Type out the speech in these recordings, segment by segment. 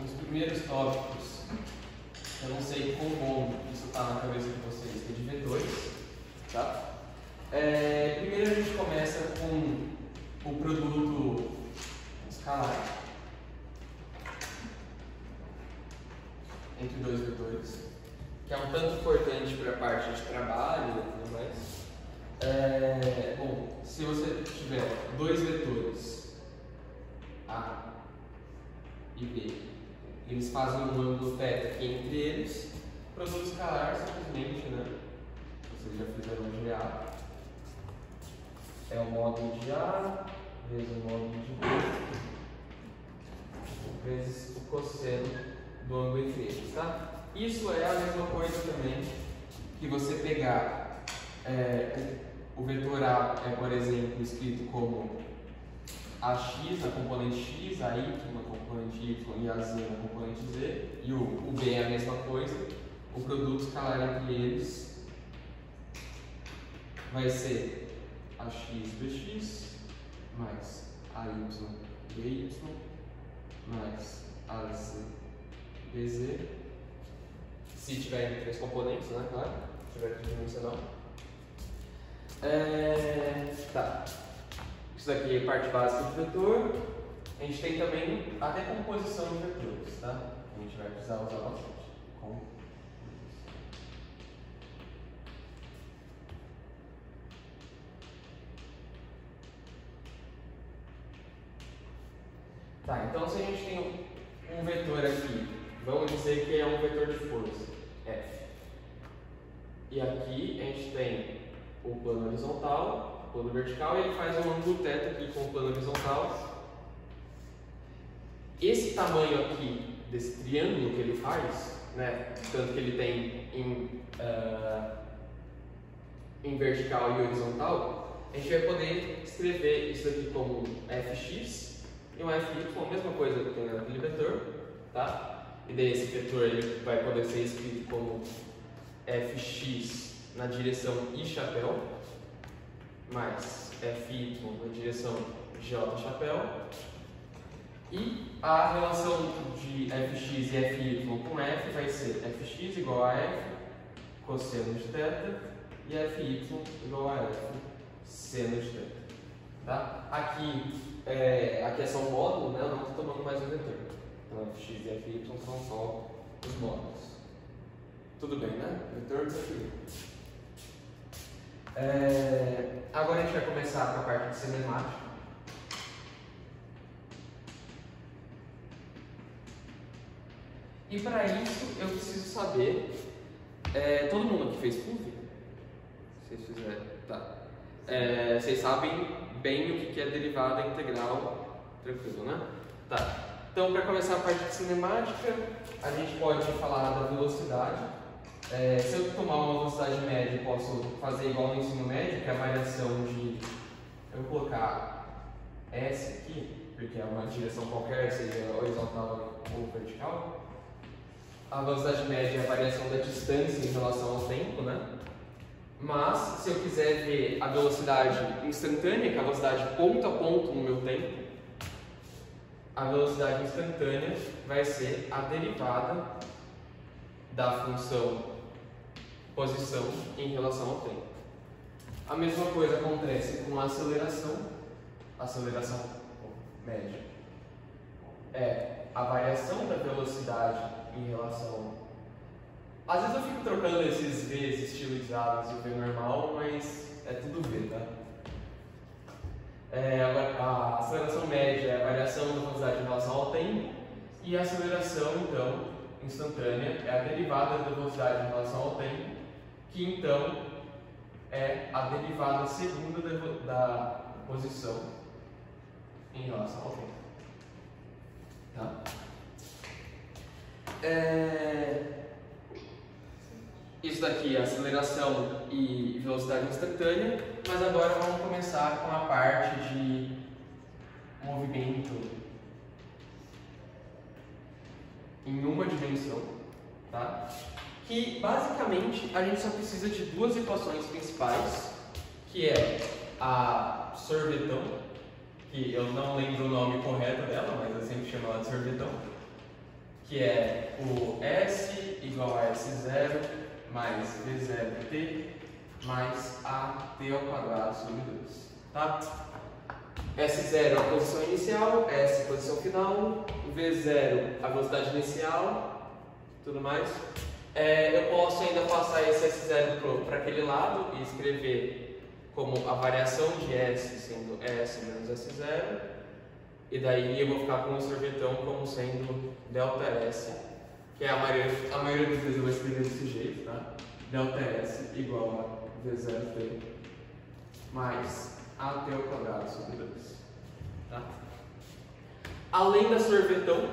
Os primeiros tópicos, eu não sei quão bom isso está na cabeça de vocês, que é de vetores, tá? Primeiro a gente começa com o produto escalar entre dois vetores, que é um tanto importante para a parte de trabalho e tudo mais. Bom, se você tiver dois vetores A e B, eles fazem um ângulo θ aqui entre eles, produto escalar simplesmente, né? Vocês já fizeram GA, é o módulo de A vezes o módulo de B vezes o cosseno do ângulo entre eles, tá? Isso é a mesma coisa também que você pegar o vetor A é, por exemplo, escrito como AX na componente X, AY na componente Y e AZ na componente Z, e o B é a mesma coisa. O produto escalar entre eles vai ser AX BX mais AY BY mais AZ BZ, se tiver em três componentes, né, claro, se tiver tridimensional. Tá. Isso daqui é parte básica de vetor. A gente tem também a decomposição de vetores, tá? A gente vai precisar usar bastante. Tá, então se a gente tem um vetor aqui, vamos dizer que é um vetor de força, F. E aqui a gente tem o plano horizontal, o plano vertical, e ele faz um ângulo θ aqui com o plano horizontal. Esse tamanho aqui desse triângulo que ele faz, né, tanto que ele tem em vertical e horizontal, a gente vai poder escrever isso aqui como fx e um fy, a mesma coisa que tem naquele vetor, tá? E daí esse vetor ele vai poder ser escrito como fx na direção I chapéu mais fy na direção J chapéu, e a relação de fx e fy com f vai ser fx igual a f cosseno de θ e fy igual a f seno de θ. Tá? Aqui é só um módulo, né? Eu não estou tomando mais um vetor. Então fx e fy são só os módulos. Tudo bem, né? Vetor desafio. Agora a gente vai começar com a parte de cinemática. E para isso eu preciso saber. Todo mundo aqui fez PUV? Se vocês fizeram, tá. Vocês sabem bem o que é derivada integral, tranquilo, né? Tá. Então, para começar a parte de cinemática, a gente pode falar da velocidade. Se eu tomar uma velocidade média, eu posso fazer igual no ensino médio, que é a variação de. Eu vou colocar S aqui, porque é uma direção qualquer, seja horizontal ou vertical. A velocidade média é a variação da distância em relação ao tempo, né? Mas, se eu quiser ver a velocidade instantânea, que é a velocidade ponto a ponto no meu tempo, a velocidade instantânea vai ser a derivada da função posição em relação ao tempo. A mesma coisa acontece com a aceleração. Aceleração média é a variação da velocidade em relação. Às vezes eu fico trocando esses V's estilizados e o V normal, mas é tudo V, tá? A aceleração média é a variação da velocidade em relação ao tempo, e a aceleração, então, instantânea é a derivada da velocidade em relação ao tempo, que então é a derivada segunda da posição em relação ao tempo. Tá? Isso daqui é aceleração e velocidade instantânea, mas agora vamos começar com a parte de movimento em uma dimensão, tá? Que basicamente a gente só precisa de duas equações principais, que é a sorvetão, que eu não lembro o nome correto dela, mas eu sempre chamo ela de sorvetão, que é o S igual a S0 mais V0t mais AT ao quadrado sobre 2. Tá? S0 é a posição inicial, S a posição final, V0 a velocidade inicial, tudo mais. Eu posso ainda passar esse S0 para aquele lado e escrever como a variação de S sendo S menos S0, e daí eu vou ficar com o sorvetão como sendo ΔS, que é a maioria das vezes eu vou escrever desse jeito, tá? ΔS igual a V0t mais AT ao quadrado sobre 2. Tá? Além da sorvetão,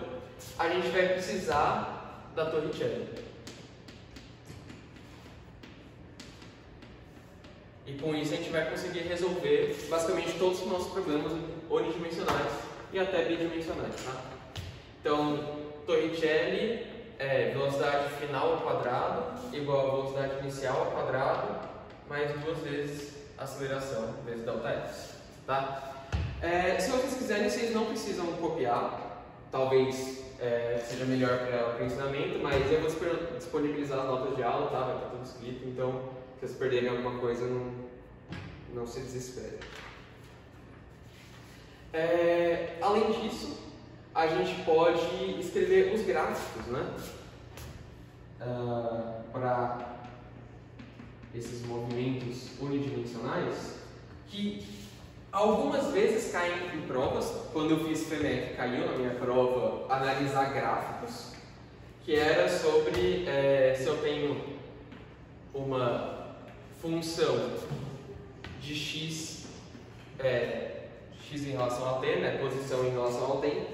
a gente vai precisar da Torricelli. E com isso a gente vai conseguir resolver basicamente todos os nossos problemas unidimensionais e até bidimensionais. Tá? Então, Torricelli é velocidade final ao quadrado igual a velocidade inicial ao quadrado mais 2 vezes aceleração vezes ΔS. Tá? Se vocês quiserem, vocês não precisam copiar, talvez seja melhor para o ensinamento, mas eu vou disponibilizar as notas de aula, tá? Vai estar tudo escrito, então se vocês perderem alguma coisa, não se desesperem. Além disso, a gente pode escrever os gráficos, né? Para esses movimentos unidimensionais, que algumas vezes caem em provas. Quando eu fiz FEMEC, caiu na minha prova analisar gráficos, que era sobre se eu tenho uma função de x, x em relação a t, né, posição em relação ao tempo,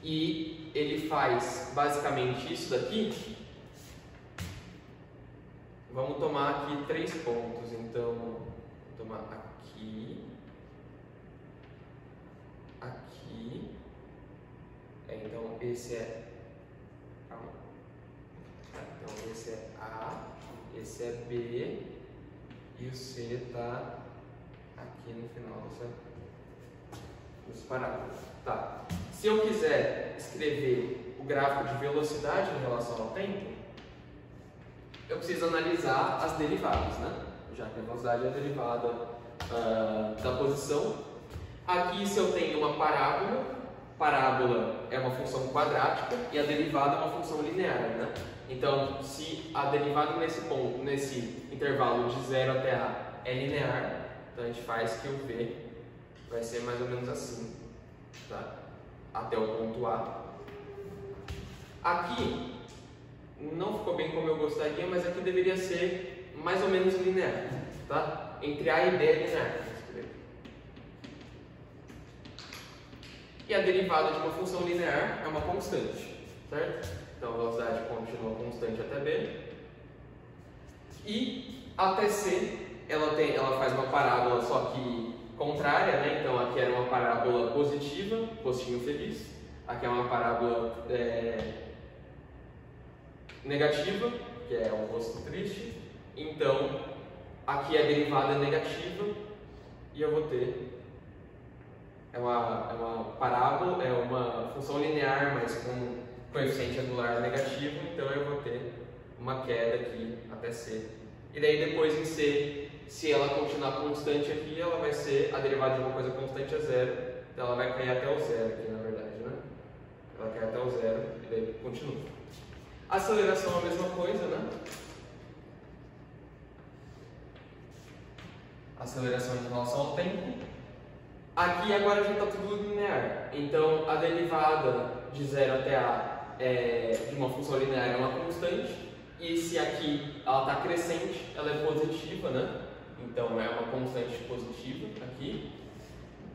e ele faz basicamente isso daqui. Vamos tomar aqui 3 pontos, então vou tomar aqui, aqui, então esse é, então esse é A, esse é B e o C está aqui no final desse parágrafo. Tá. Se eu quiser escrever o gráfico de velocidade em relação ao tempo, eu preciso analisar as derivadas, né? Já que a velocidade é a derivada da posição. Aqui, se eu tenho uma parábola é uma função quadrática e a derivada é uma função linear, né? Então, se a derivada nesse intervalo de 0 até A é linear, então a gente faz que o V vai ser mais ou menos assim, tá? Até o ponto A. Aqui não ficou bem como eu gostaria, mas aqui deveria ser mais ou menos linear, tá? Entre A e B é linear. E a derivada de uma função linear é uma constante, certo? Então a velocidade continua constante até B. E até C, ela faz uma parábola só que contrária, né? Então aqui era uma parábola positiva, postinho feliz. Aqui é uma parábola negativa, que é o rosto triste. Então aqui a derivada é negativa e eu vou ter uma parábola, é uma função linear, mas com coeficiente angular negativo, então eu vou ter uma queda aqui até C. E daí depois em C, se ela continuar constante aqui, ela vai ser a derivada de uma coisa constante a zero, então ela vai cair até o zero aqui, na verdade, né? Ela cai até o zero e daí continua. A aceleração é a mesma coisa, né? Aceleração em relação ao tempo. Aqui agora já está tudo linear, então a derivada de 0 até A de uma função linear é uma constante, e se aqui ela está crescente, ela é positiva, né? Então é uma constante positiva aqui.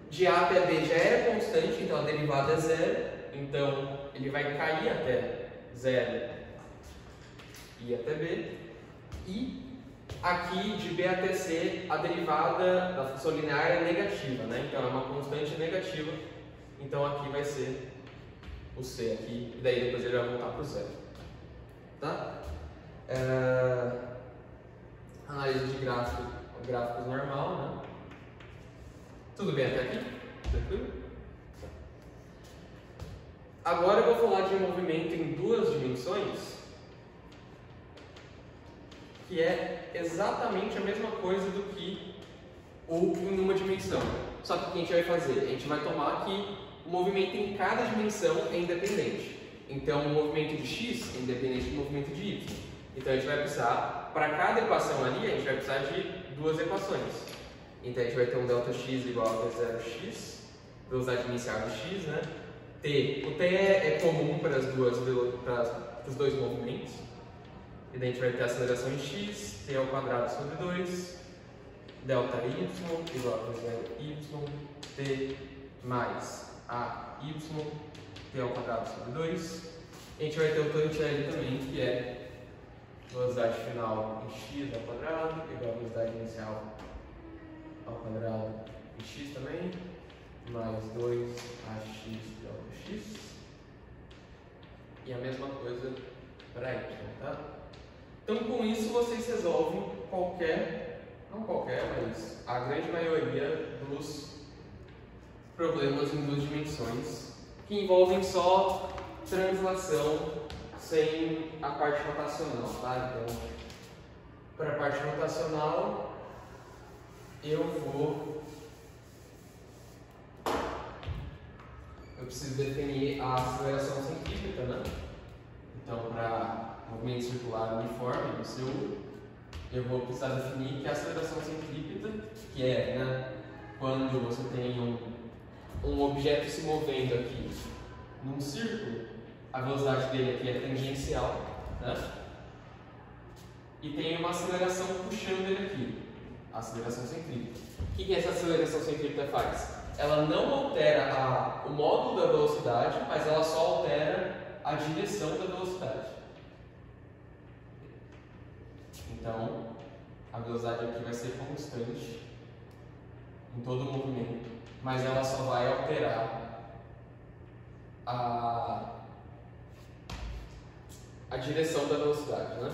De A até B já é constante, então a derivada é 0, então ele vai cair até 0 e até B. E aqui, de B até C, a derivada da função linear é negativa, né? Então é uma constante negativa, então aqui vai ser o C aqui, e daí depois ele vai voltar para o zero. Tá? Análise de gráficos normal, né? Tudo bem até aqui? Tranquilo? Agora eu vou falar de movimento que é exatamente a mesma coisa do que o em uma dimensão. Só que o que a gente vai fazer? A gente vai tomar que o movimento em cada dimensão é independente. Então, o movimento de x é independente do movimento de y. Então, a gente vai precisar, para cada equação ali, a gente vai precisar de duas equações. Então, a gente vai ter um ΔX igual a T0x, velocidade inicial de x, né? T. O T é comum para os dois movimentos. E daí a gente vai ter a aceleração em x, T ao quadrado sobre 2, ΔY igual a T0y, T mais AY, T ao quadrado sobre 2. A gente vai ter o tangente L também, que é velocidade final em x ao quadrado, igual a velocidade inicial ao quadrado em x também, mais 2ax ΔX. E a mesma coisa para y, tá? Então, com isso, vocês resolvem não qualquer, mas a grande maioria dos problemas em duas dimensões, que envolvem só translação sem a parte rotacional, tá? Então, para a parte rotacional, eu preciso definir a aceleração centrípeta, né? Então, para movimento circular uniforme, eu vou precisar definir que a aceleração centrípeta, que é, né, quando você tem um objeto se movendo aqui num círculo, a velocidade dele aqui é tangencial, né? E tem uma aceleração puxando ele aqui, a aceleração centrípeta. O que essa aceleração centrípeta faz? Ela não altera o módulo da velocidade, mas ela só altera a direção da velocidade. Então, a velocidade aqui vai ser constante em todo o movimento, mas ela só vai alterar a direção da velocidade, né?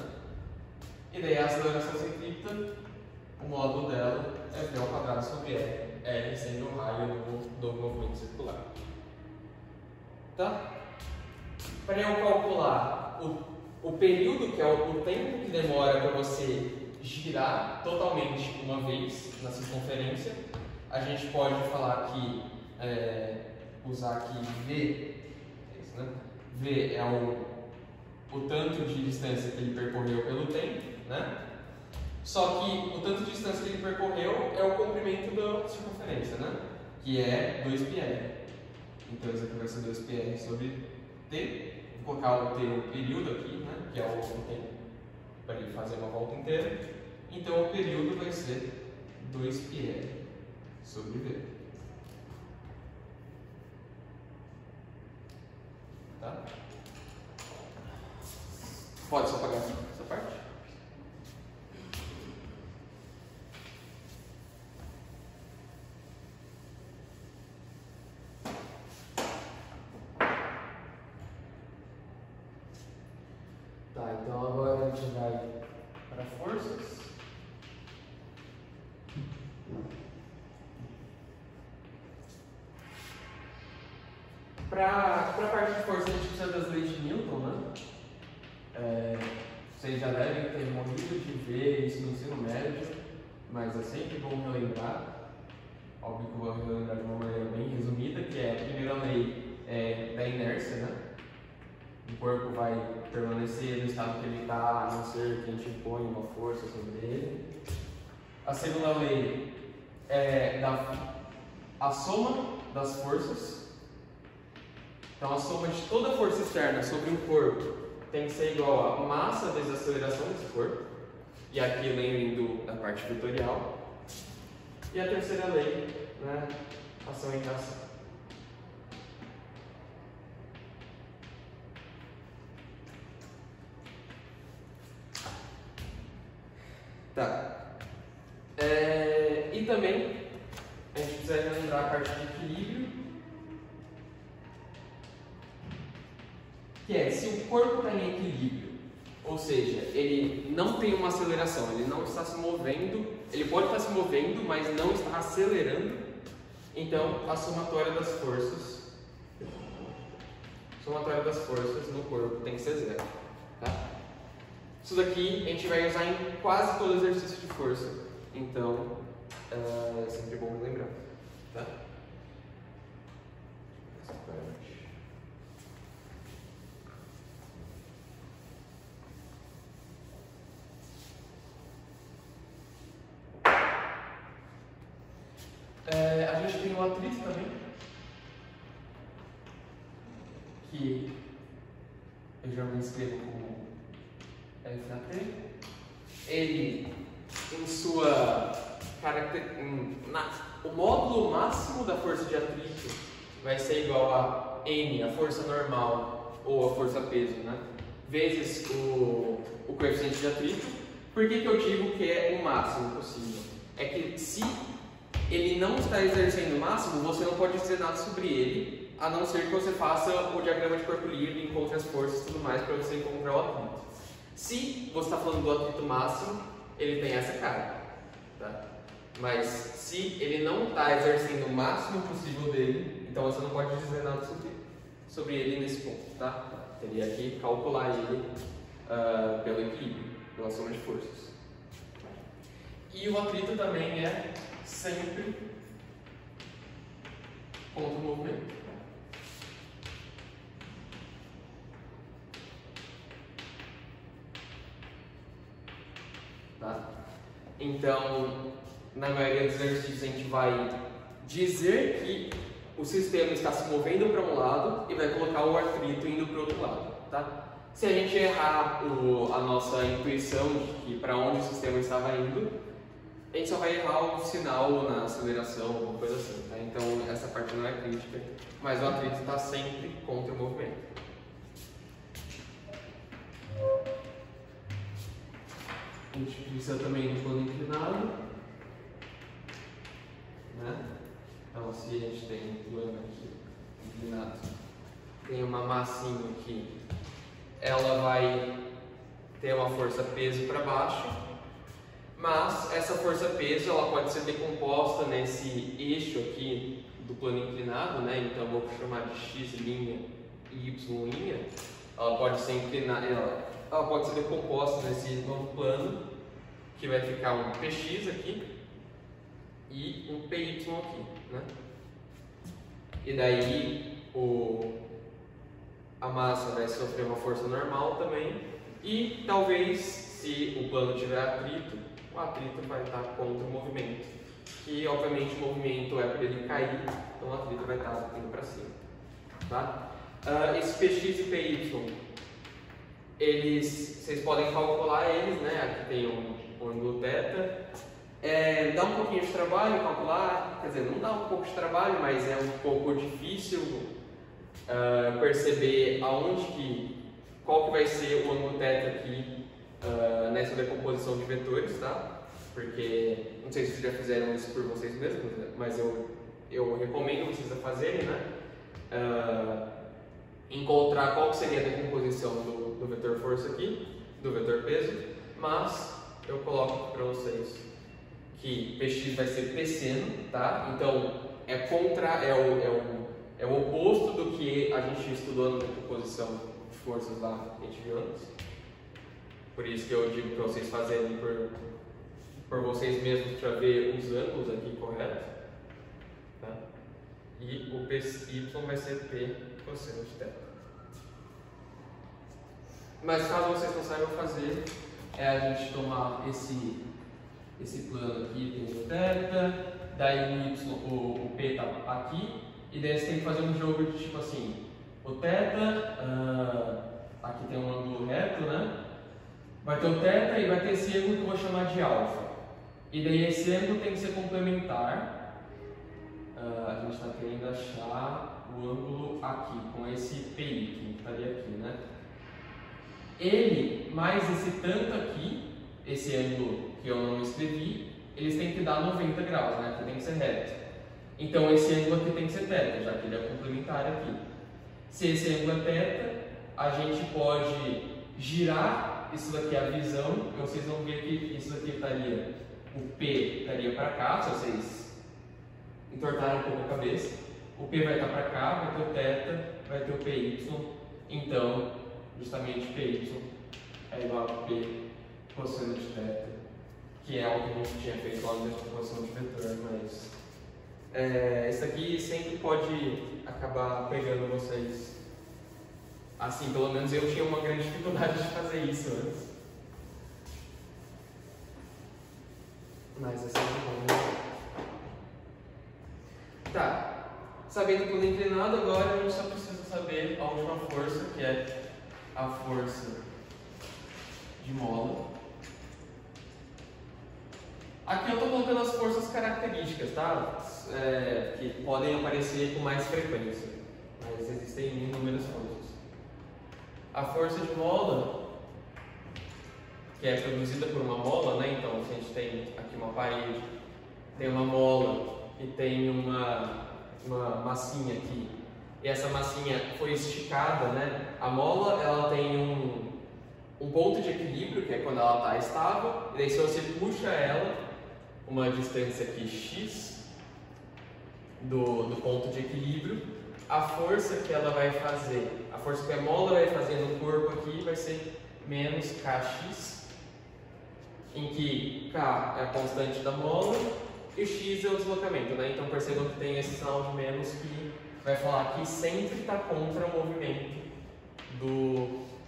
E daí a aceleração centrípeta, o módulo dela é v ao quadrado sobre r, sendo o raio do movimento circular. Tá? Para eu calcular o período, que é o tempo que demora para você girar totalmente uma vez na circunferência, a gente pode falar que, usar aqui V, né? V é o tanto de distância que ele percorreu pelo tempo, né? Só que o tanto de distância que ele percorreu é o comprimento da circunferência, né? Que é 2πr. Então isso aqui vai ser 2πr sobre t. Vou colocar o período aqui, né? Que é o tempo para ele fazer uma volta inteira. Então o período vai ser 2πr sobre v. Tá? Pode só apagar aqui essa parte? Tá, então agora a gente vai para forças. Para a parte de força a gente precisa das leis de Newton, né? Vocês já devem ter morrido de ver isso no ensino médio, mas é sempre bom relembrar. Óbvio que eu vou relembrar de uma maneira bem resumida, que é a primeira lei da inércia, né? O corpo vai permanecer no estado que ele está, a não ser que a gente impõe uma força sobre ele. A segunda lei é a soma das forças. Então, a soma de toda força externa sobre um corpo tem que ser igual a massa vezes a aceleração desse corpo. E aqui lembrem da parte vetorial. E a terceira lei, né? Ação e reação. Tá. E também a gente precisa lembrar a parte de equilíbrio, que é se o corpo está em equilíbrio, ou seja, ele não tem uma aceleração, ele não está se movendo, ele pode estar se movendo, mas não está acelerando, então a somatória das forças no corpo tem que ser zero, tá? Isso daqui a gente vai usar em quase todo exercício de força, então é sempre bom lembrar, tá? A gente tem o atrito também, que eu já me escrevo como FAT. Ele, em sua o módulo máximo da força de atrito vai ser igual a N, a força normal, ou a força peso, né? Vezes o coeficiente de atrito. Por que eu digo que é o máximo possível? É que se ele não está exercendo o máximo, você não pode dizer nada sobre ele, a não ser que você faça o diagrama de corpo livre, encontre as forças e tudo mais para você encontrar o atrito. Se você está falando do atrito máximo, ele tem essa cara, tá? Mas se ele não está exercendo o máximo possível dele, então você não pode dizer nada sobre ele nesse ponto, tá? Teria que calcular ele pelo equilíbrio, pela soma de forças. E o atrito também é sempre contra o movimento. Tá? Então, na maioria dos exercícios a gente vai dizer que o sistema está se movendo para um lado e vai colocar o atrito indo para o outro lado. Tá? Se a gente errar a nossa intuição de que para onde o sistema estava indo, a gente só vai errar o sinal na aceleração, alguma coisa assim, tá? Então essa parte não é crítica, mas o atrito está sempre contra o movimento. A gente precisa também do plano inclinado, né? Então se a gente tem um plano aqui inclinado, tem uma massinha aqui, ela vai ter uma força peso para baixo. Mas essa força-peso ela pode ser decomposta nesse eixo aqui do plano inclinado, né? Então eu vou chamar de x' e y'. Ela pode ser inclinada, ela pode ser decomposta nesse novo plano, que vai ficar um px aqui e um py aqui, né? E daí a massa vai sofrer uma força normal também, e talvez, se o plano tiver atrito, o atrito vai estar contra o movimento, que obviamente o movimento é para ele cair, então o atrito vai estar indo para cima. Tá? Esse px e py, vocês podem calcular eles, né? Aqui tem um ângulo θ. Dá um pouquinho de trabalho calcular, quer dizer, não dá um pouco de trabalho, mas é um pouco difícil perceber qual que vai ser o ângulo θ aqui nessa decomposição de vetores, tá? Porque, não sei se vocês já fizeram isso por vocês mesmos, né? Mas eu recomendo vocês a fazerem, né? Encontrar qual seria a decomposição do vetor força aqui, do vetor peso, mas eu coloco para vocês que Px vai ser Pseno, tá? Então, é o oposto do que a gente estudou na decomposição de forças lá que a gente viu antes. Por isso que eu digo para vocês fazerem por vocês mesmos para ver os ângulos aqui corretos. Tá? E o Py vai ser P cosseno de θ. Mas caso vocês não saibam fazer, a gente tomar esse plano aqui, tem o θ, daí o y, o P está aqui, e daí você tem que fazer um jogo de tipo assim, o θ, aqui tem um ângulo reto, né? Vai ter o θ e vai ter esse ângulo que eu vou chamar de alfa. E daí esse ângulo tem que ser complementar. A gente está querendo achar o ângulo aqui, com esse PI, que estaria aqui, né? Ele mais esse tanto aqui, esse ângulo que eu não escrevi, eles têm que dar 90 graus, né? Que tem que ser reto. Então esse ângulo aqui tem que ser θ, já que ele é complementar aqui. Se esse ângulo é θ, a gente pode girar isso daqui, a visão, e vocês vão ver que isso daqui estaria, o P estaria para cá, se vocês entortarem um pouco a cabeça. O P vai estar para cá, vai ter o θ, vai ter o PY, então justamente PY é igual a P cosseno de θ, que é algo que a gente tinha feito lá na decomposição de vetor, mas isso aqui sempre pode acabar pegando vocês. Assim, pelo menos eu tinha uma grande dificuldade de fazer isso antes. Mas é sempre bom, né? Tá. Sabendo tudo inclinado, agora a gente só precisa saber a última força, que é a força de mola. Aqui eu estou colocando as forças características, tá? Que podem aparecer com mais frequência, mas existem inúmeras forças. A força de mola, que é produzida por uma mola, né? Então, se a gente tem aqui uma parede, tem uma mola e tem uma massinha aqui, e essa massinha foi esticada, né? A mola, ela tem um ponto de equilíbrio, que é quando ela está estável, e daí se você puxa ela uma distância aqui x do ponto de equilíbrio, a força que ela vai fazer, a força que a mola vai fazer no corpo aqui vai ser menos kx, em que k é a constante da mola e x é o deslocamento, né? Então percebam que tem esse sinal de menos que vai falar que sempre está contra o movimento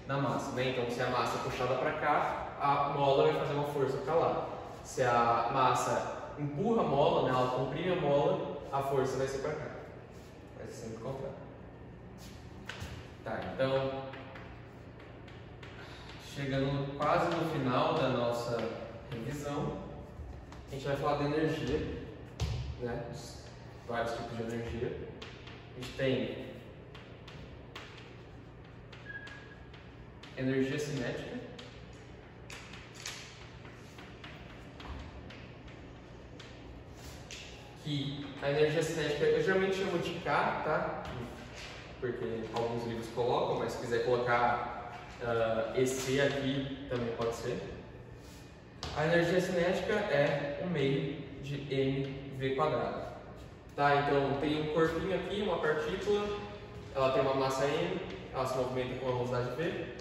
da massa, né? Então se a massa é puxada para cá, a mola vai fazer uma força para lá. Se a massa empurra a mola, né, ela comprime a mola, a força vai ser para cá. Vai ser sempre o contrário. Tá, então, chegando quase no final da nossa revisão, a gente vai falar da energia, né, vários tipos de energia. A gente tem energia cinética, que a energia cinética eu geralmente chamo de K, tá? Porque alguns livros colocam, mas se quiser colocar EC aqui também pode ser. A energia cinética é 1/2 de mv². Tá? Então tem um corpinho aqui, uma partícula, ela tem uma massa m, ela se movimenta com uma velocidade v.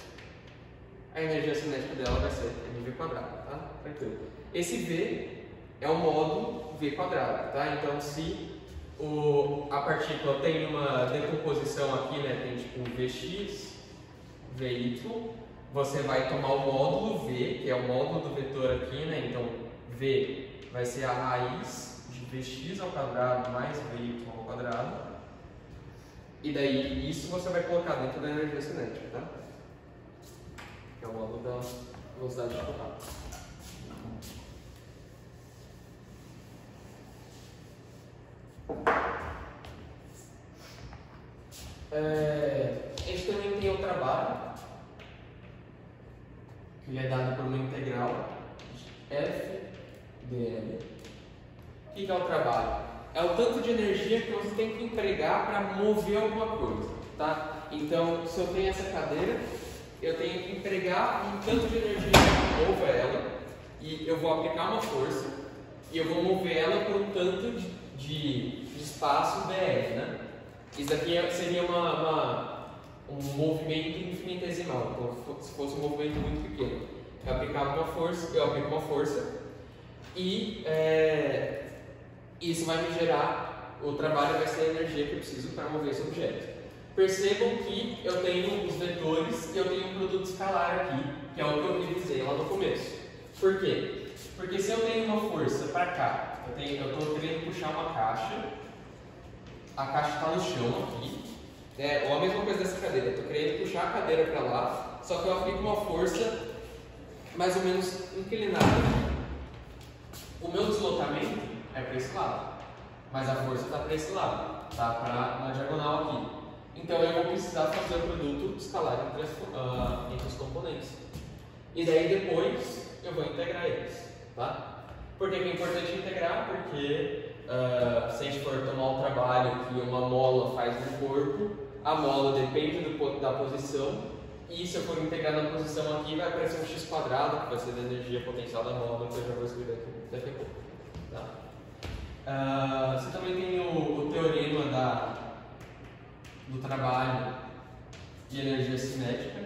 A energia cinética dela vai ser mv², tá? Tranquilo. Esse v é o módulo v², tá? Então se a partícula tem uma decomposição aqui, né? Tem tipo vx, vy, você vai tomar o módulo v, que é o módulo do vetor aqui, né? Então v vai ser a raiz de vx² mais vy². E daí isso você vai colocar dentro da energia cinética, tá? Que é o módulo da velocidade de contato. A gente também tem o trabalho, que ele é dado por uma integral de f dl. O que é o trabalho? É o tanto de energia que você tem que empregar para mover alguma coisa, tá? Então, se eu tenho essa cadeira, eu tenho que empregar um tanto de energia para mover ela, e eu vou aplicar uma força, e eu vou mover ela por um tanto de espaço df, né? Isso aqui seria um movimento infinitesimal. Então, se fosse um movimento muito pequeno, eu aplico uma força e isso vai me gerar, o trabalho vai ser a energia que eu preciso para mover esse objeto. Percebam que eu tenho os vetores e eu tenho um produto escalar aqui, que é o que eu revisei lá no começo. Por quê? Porque se eu tenho uma força para cá, eu estou querendo puxar uma caixa, a caixa está no chão aqui, ou a mesma coisa dessa cadeira, eu estou querendo puxar a cadeira para lá, só que eu aplico uma força mais ou menos inclinada. O meu deslocamento é para esse lado, mas a força está para esse lado, está na diagonal aqui. Então eu vou precisar fazer o produto escalar entre os componentes. E daí depois eu vou integrar eles, tá? Por que é importante integrar? Porque se a gente for tomar o trabalho que uma mola faz no corpo, a mola depende da posição, e se eu for integrar na posição aqui, vai aparecer um x², que vai ser da energia potencial da mola, que eu já vou escrever aqui daqui a pouco. Tá? Você também tem o teorema do trabalho de energia cinética.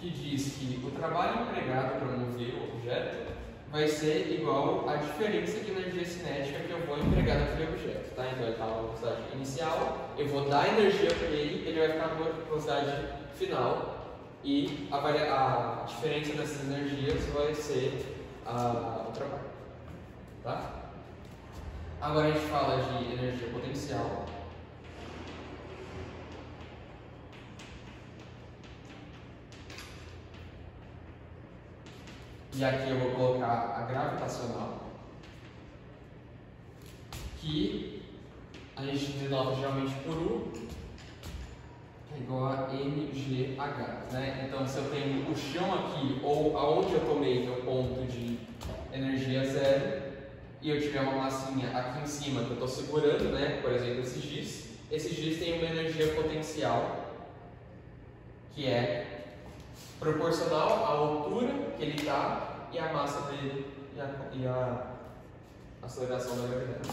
que diz que o trabalho empregado para mover o objeto vai ser igual à diferença de energia cinética que eu vou empregar naquele objeto, tá? Então ele está na velocidade inicial, eu vou dar energia para ele, ele vai ficar na velocidade final e a diferença dessas energias vai ser o trabalho, tá? Agora a gente fala de energia potencial. E aqui eu vou colocar a gravitacional, que a gente denota geralmente por U, que é igual a mgh, né? Então, se eu tenho o chão aqui, ou aonde eu tomei meu ponto de energia zero, e eu tiver uma massinha aqui em cima que eu estou segurando, né? Por exemplo, esse giz tem uma energia potencial, que é proporcional à altura que ele está e à massa dele e a aceleração da gravidade.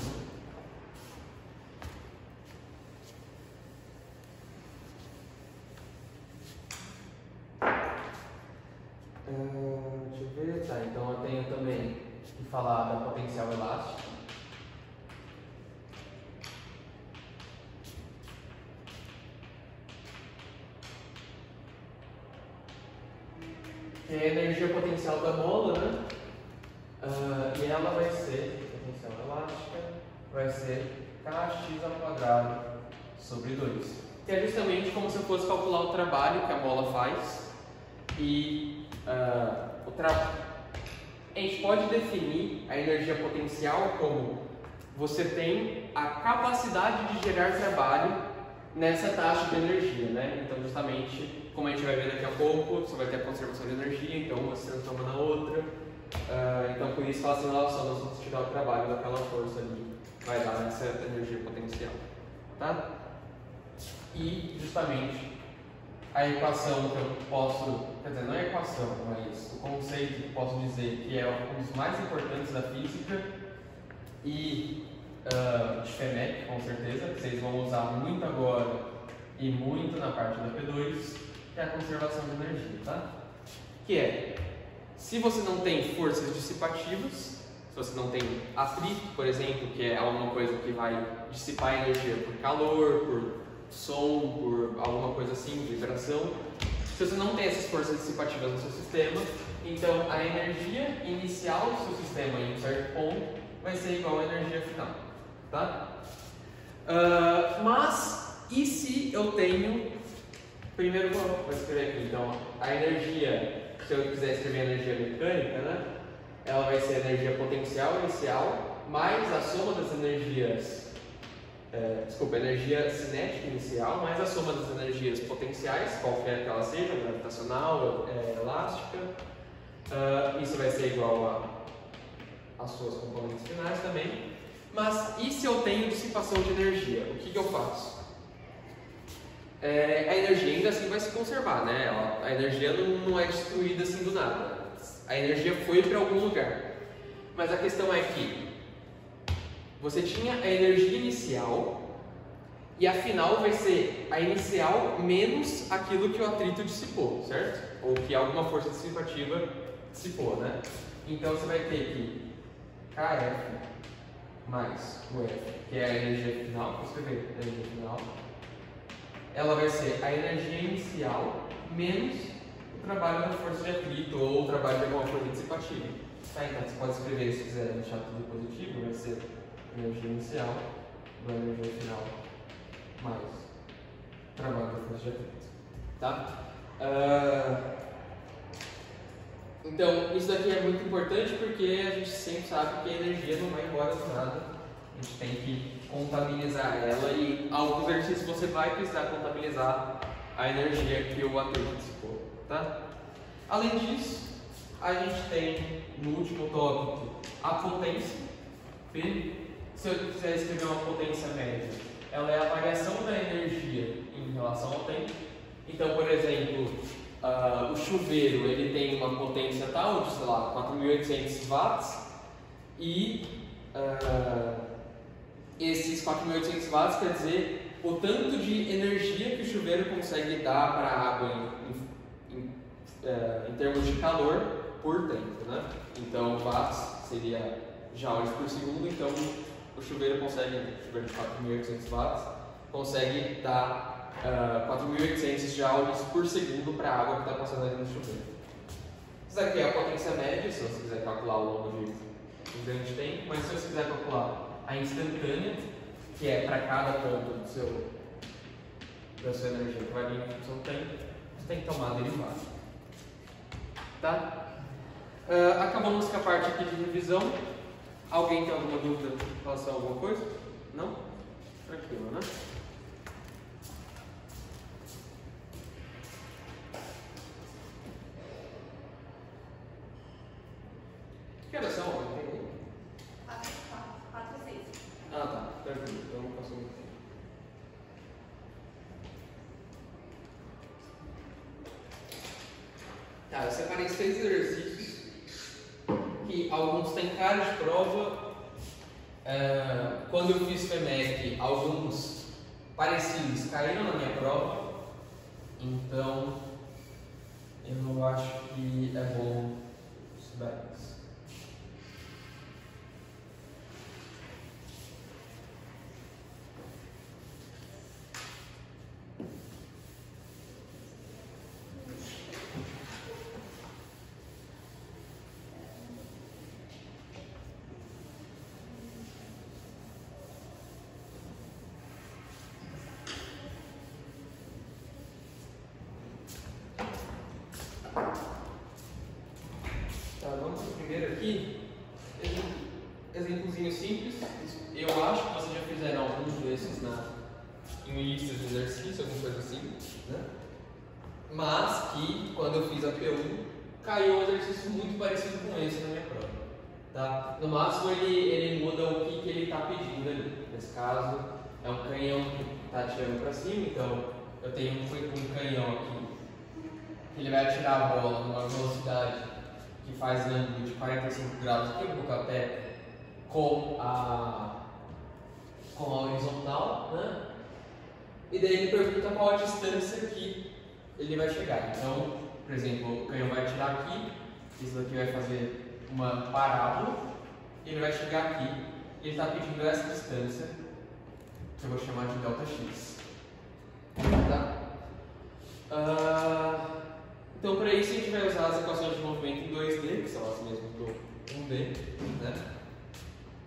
Deixa eu ver, tá, então eu tenho também que falar da potencial elástica. Que é a energia potencial da mola, né? E ela vai ser, potencial elástica, vai ser kx² sobre 2. Que é justamente como se eu fosse calcular o trabalho que a mola faz. E a gente pode definir a energia potencial como você tem a capacidade de gerar trabalho nessa taxa de energia, né? Então, justamente, como a gente vai ver daqui a pouco, você vai ter a conservação de energia, então uma se transforma na outra. Então, por isso, faz relação, nós vamos tirar o trabalho daquela força ali, vai dar essa energia potencial, tá? E, justamente, a equação que eu posso, quer dizer, não é a equação, mas o conceito que eu posso dizer que é um dos mais importantes da física e de FEMEC, com certeza, que vocês vão usar muito agora e muito na parte da P2, que é a conservação de energia, tá? Que é, se você não tem forças dissipativas, se você não tem atrito, por exemplo, que é alguma coisa que vai dissipar energia por calor, por som, por alguma coisa assim, vibração, se você não tem essas forças dissipativas no seu sistema, então a energia inicial do seu sistema em um certo ponto vai ser igual à energia final, tá? Mas, e se eu tenho, primeiro vou escrever aqui, então a energia, se eu quiser escrever energia mecânica, né, ela vai ser a energia potencial inicial mais a soma das energias, energia cinética inicial mais a soma das energias potenciais, qualquer que ela seja, gravitacional, elástica, isso vai ser igual às suas componentes finais também. Mas e se eu tenho dissipação de energia? O que eu faço? A energia ainda assim vai se conservar, né? A energia não é destruída assim do nada. A energia foi para algum lugar. Mas a questão é que você tinha a energia inicial e a final vai ser a inicial menos aquilo que o atrito dissipou, certo? Ou que alguma força dissipativa dissipou, né? Então você vai ter que Kf mais o F, que é a energia final, vou escrever a energia final, ela vai ser a energia inicial menos o trabalho da força de atrito ou o trabalho de alguma força dissipativa. Tá, então você pode escrever, se quiser deixar tudo positivo, vai ser energia inicial da energia final mais trabalho da força de atrito. Tá? Então, isso daqui é muito importante porque a gente sempre sabe que a energia não vai embora do nada. A gente tem que contabilizar ela e alguns exercícios você vai precisar contabilizar a energia que o atrito dissipou, tá? Além disso, a gente tem no último tópico a potência. Se eu quiser escrever uma potência média, ela é a variação da energia em relação ao tempo. Então, por exemplo, o chuveiro ele tem uma potência tal de, sei lá, 4.800 watts e esses 4.800 watts quer dizer o tanto de energia que o chuveiro consegue dar para a água em termos de calor por tempo, né? Então, watts seria joules por segundo, então o chuveiro consegue, chuveiro de 4.800 watts, consegue dar 4.800 joules por segundo para a água que está passando ali no chuveiro. Isso aqui é a potência média, se você quiser calcular ao longo de um grande tempo, mas se você quiser calcular a instantânea, que é para cada ponto da sua energia que vai vir em função do tempo, você tem que tomar a derivada. Tá? Acabamos com a parte aqui de revisão. Alguém tem alguma dúvida em relação a alguma coisa? Não? Tranquilo, né? Que horas são? Não tem nem. 4 e 6. Ah, tá. Tranquilo. Então não passou muito tempo. Tá, eu separei 6 exercícios que alguns têm cara de prova. Quando eu fiz FEMEC, alguns parecidos caíram na minha prova. Então, eu acho que é bom estudar isso. Tá, vamos pro primeiro aqui. Exemplozinho simples. Eu acho que vocês já fizeram alguns desses em listas de exercício, alguma coisa assim, né? Mas que quando eu fiz a P1 caiu um exercício muito parecido com esse na minha prova. Tá? No máximo ele muda o que ele está pedindo ali. Nesse caso é um canhão que está atirando para cima, então eu tenho um canhão aqui que ele vai atirar a bola numa velocidade que faz ângulo de 45 graus aqui, eu vou colocar até com a horizontal, né? E daí ele pergunta qual a distância que ele vai chegar. Então, por exemplo, o canhão vai atirar aqui, isso daqui vai fazer uma parábola, e ele vai chegar aqui, e ele está pedindo essa distância, que eu vou chamar de ΔX. Tá? Então, para isso, a gente vai usar as equações de movimento em 2D, que são as mesmas do 1D, né?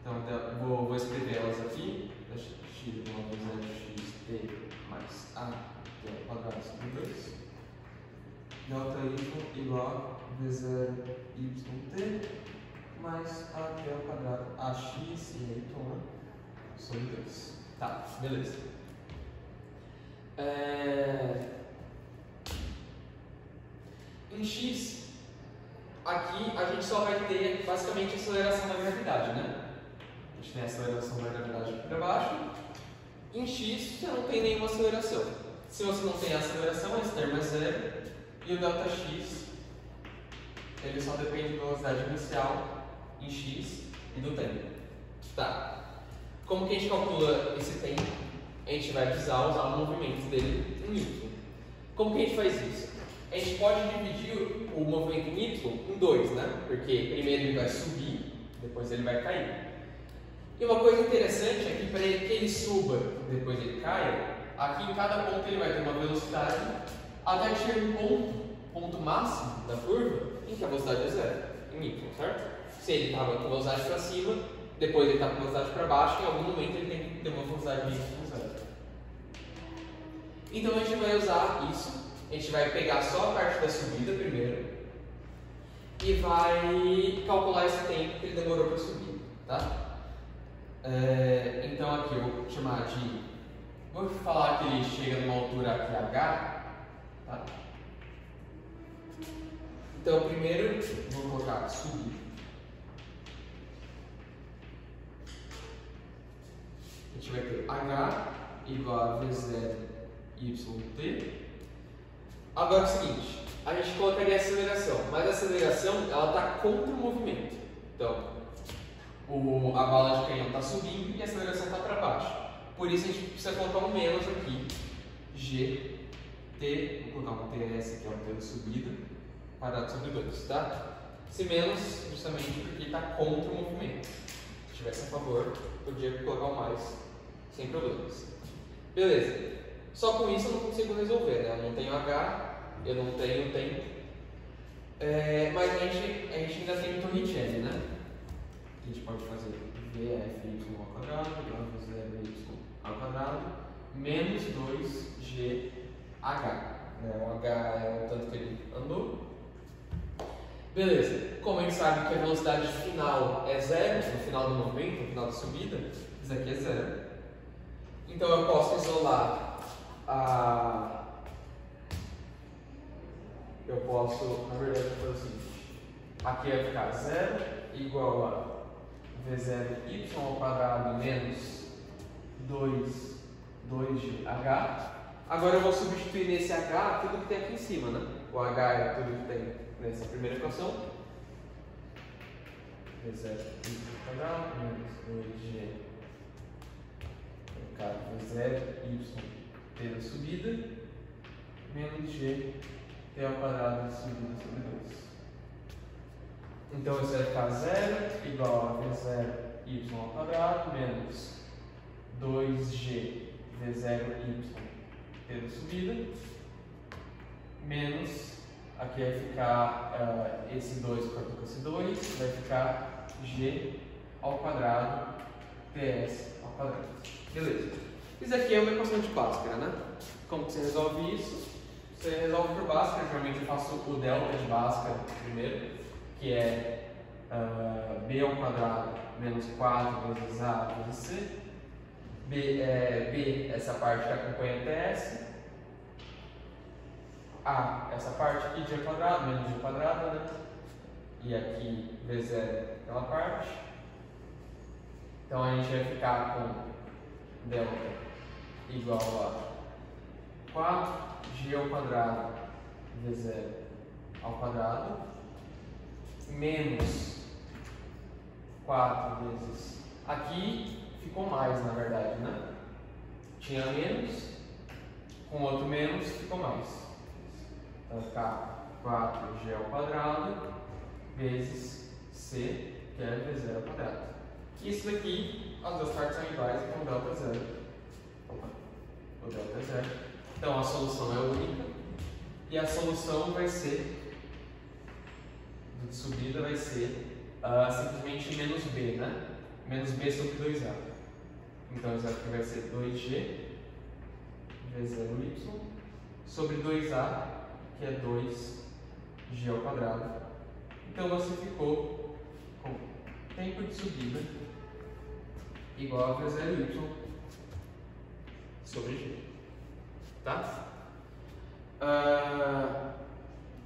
Então, eu vou escrever elas aqui. X de uma vez é xt mais a ao quadrado sobre 2. Δy igual a v0 yt mais a ao quadrado ax e y sobre 2. Tá, beleza. Em x, aqui a gente só vai ter basicamente a aceleração da gravidade, né? A gente tem a aceleração da gravidade aqui para baixo. Em x, você não tem nenhuma aceleração. Se você não tem a aceleração, esse termo é zero. E o ΔX, ele só depende da velocidade inicial em x e do tempo. Tá. Como que a gente calcula esse tempo? A gente vai precisar usar o movimento dele em y. Como que a gente faz isso? A gente pode dividir o movimento em y em 2, né? Porque primeiro ele vai subir, depois ele vai cair. E uma coisa interessante é que para que ele suba e depois ele caia, aqui em cada ponto ele vai ter uma velocidade até que chegue um ponto máximo da curva em que a velocidade é zero, em y, certo? Se ele estava com velocidade para cima, depois ele está com velocidade para baixo, em algum momento ele tem que ter uma velocidade de y zero. Então a gente vai usar isso, a gente vai pegar só a parte da subida primeiro e vai calcular esse tempo que ele demorou para subir, tá? Então aqui eu vou chamar de... Vou falar que ele chega numa altura aqui h, tá? Então primeiro vou colocar subir. A gente vai ter h igual a v0 yt. Agora é o seguinte, a gente colocaria a aceleração, mas a aceleração ela está contra o movimento. Então a bala de canhão está subindo e a aceleração está para baixo. Por isso a gente precisa colocar um menos aqui, gt, vou colocar um ts que é o t da subida, quadrado sobre 2, tá? Se menos, justamente porque está contra o movimento. Se estivesse a favor, podia colocar o mais, sem problemas. Beleza. Só com isso eu não consigo resolver, né? Eu não tenho H, eu não tenho tempo. Mas a gente ainda tem o Torricelli, né? A gente pode fazer VFY ao quadrado, igual a 0y ao quadrado, menos 2GH. Né? O H é o tanto que ele andou. Beleza. Como a gente sabe que a velocidade final é zero, no final do movimento, no final da subida, isso aqui é zero. Então eu posso isolar eu posso, na verdade, fazer o seguinte: aqui vai ficar 0 igual a V0y ao quadrado menos 2GH. Agora eu vou substituir nesse H tudo que tem aqui em cima, né? O H é tudo que tem nessa primeira equação. V0y ao quadrado menos 2G. V0y t da subida menos G t ao quadrado de subida sobre 2. Então isso vai ficar 0 igual a V0y ao quadrado menos 2G V0y t da subida menos, aqui vai ficar esse 2 corta com esse 2, vai ficar G ao quadrado ts ao quadrado. Beleza. Isso aqui é uma equação de Bhaskara, né? Como que você resolve isso? Você resolve por Bhaskara. Geralmente eu faço o delta de Bhaskara primeiro, que é b ao quadrado menos 4 vezes a vezes c. B, essa parte que acompanha ts. A, essa parte aqui de a quadrado menos g quadrado, né? E aqui v0, aquela parte. Então a gente vai ficar com delta igual a 4g ao quadrado v0 ao quadrado menos 4 vezes, aqui ficou mais na verdade, né? Tinha menos, com outro menos ficou mais. Então vai ficar 4g ao quadrado vezes c, que é v0 ao quadrado. Isso daqui, as duas partes são iguais, então o delta é zero. O delta é zero. Então a solução é única. E a solução vai ser, de subida vai ser simplesmente menos b, né? Menos b sobre 2a. Então isso aqui vai ser 2g v0y sobre 2a, que é 2g ao quadrado. Então você ficou com tempo de subida igual a v0y sobre g. Tá?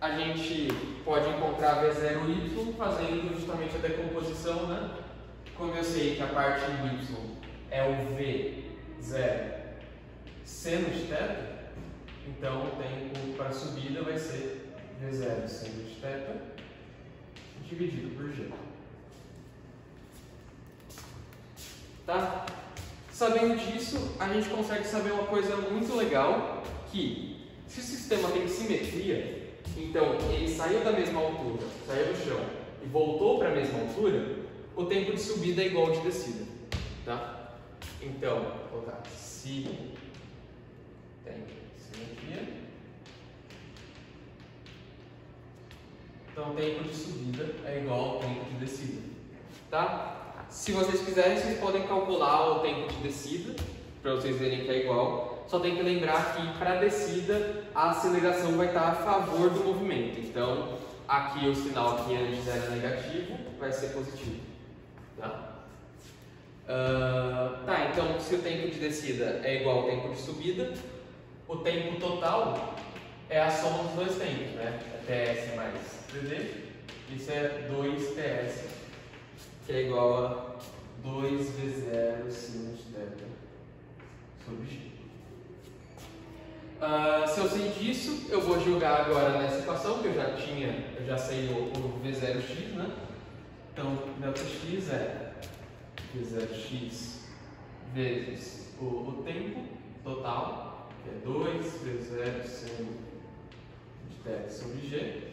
A gente pode encontrar v0y fazendo justamente a decomposição, né? Como eu sei que a parte y é o v0 seno de θ, então o tempo para subida vai ser v0 seno de θ dividido por g. Tá? Sabendo disso, a gente consegue saber uma coisa muito legal, que se o sistema tem simetria, então ele saiu da mesma altura, saiu do chão e voltou para a mesma altura, o tempo de subida é igual ao de descida. Tá? Então, vou colocar se tem simetria, então o tempo de subida é igual ao tempo de descida. Tá? Se vocês quiserem, vocês podem calcular o tempo de descida, para vocês verem que é igual. Só tem que lembrar que para a descida, a aceleração vai estar a favor do movimento. Então, aqui o sinal que antes era negativo, vai ser positivo. Tá? Então, se o tempo de descida é igual ao tempo de subida, o tempo total é a soma dos dois tempos, né? É TS mais 3D, isso é 2TS, que é igual a 2V0 sin de θ sobre g. Se eu sei disso, eu vou jogar agora nessa equação que eu já sei o V0x, né? Então, ΔX é V0x vezes o tempo total, que é 2V0 sin de θ sobre g.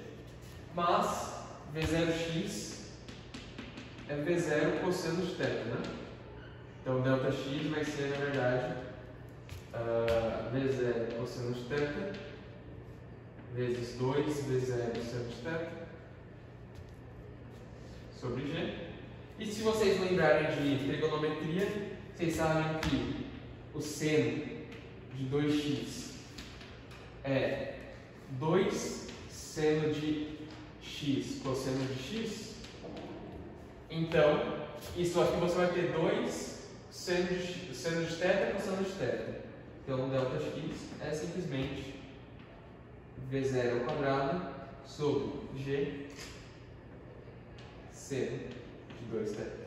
mas V0x é V0 cosseno de θ, né? Então ΔX vai ser, na verdade, V0 cosseno de θ vezes 2V0 seno de θ sobre G. E se vocês lembrarem de trigonometria, vocês sabem que o seno de 2x é 2 seno de x cosseno de x. Então, isso aqui você vai ter 2 seno de θ cosseno de θ. Então, ΔX é simplesmente V0 ao quadrado sobre G seno de 2θ.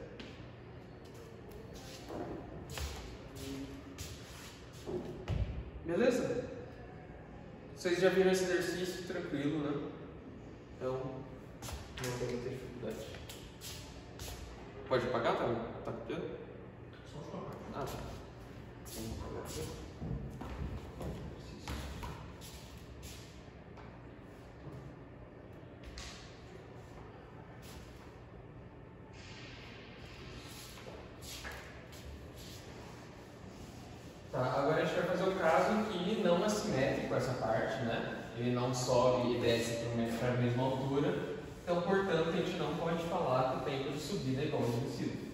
Beleza? Vocês já viram esse exercício tranquilo, né? Então, não tem muita dificuldade. Pode apagar, tá? Tá copiando? Só apagar. Ah, tá. Vamos apagar aqui. Tá, agora a gente vai fazer o caso que não é simétrico essa parte, né? Ele não sobe e desce para a mesma altura. Então, portanto, a gente não pode falar que o tempo de subida é igual ao de descida.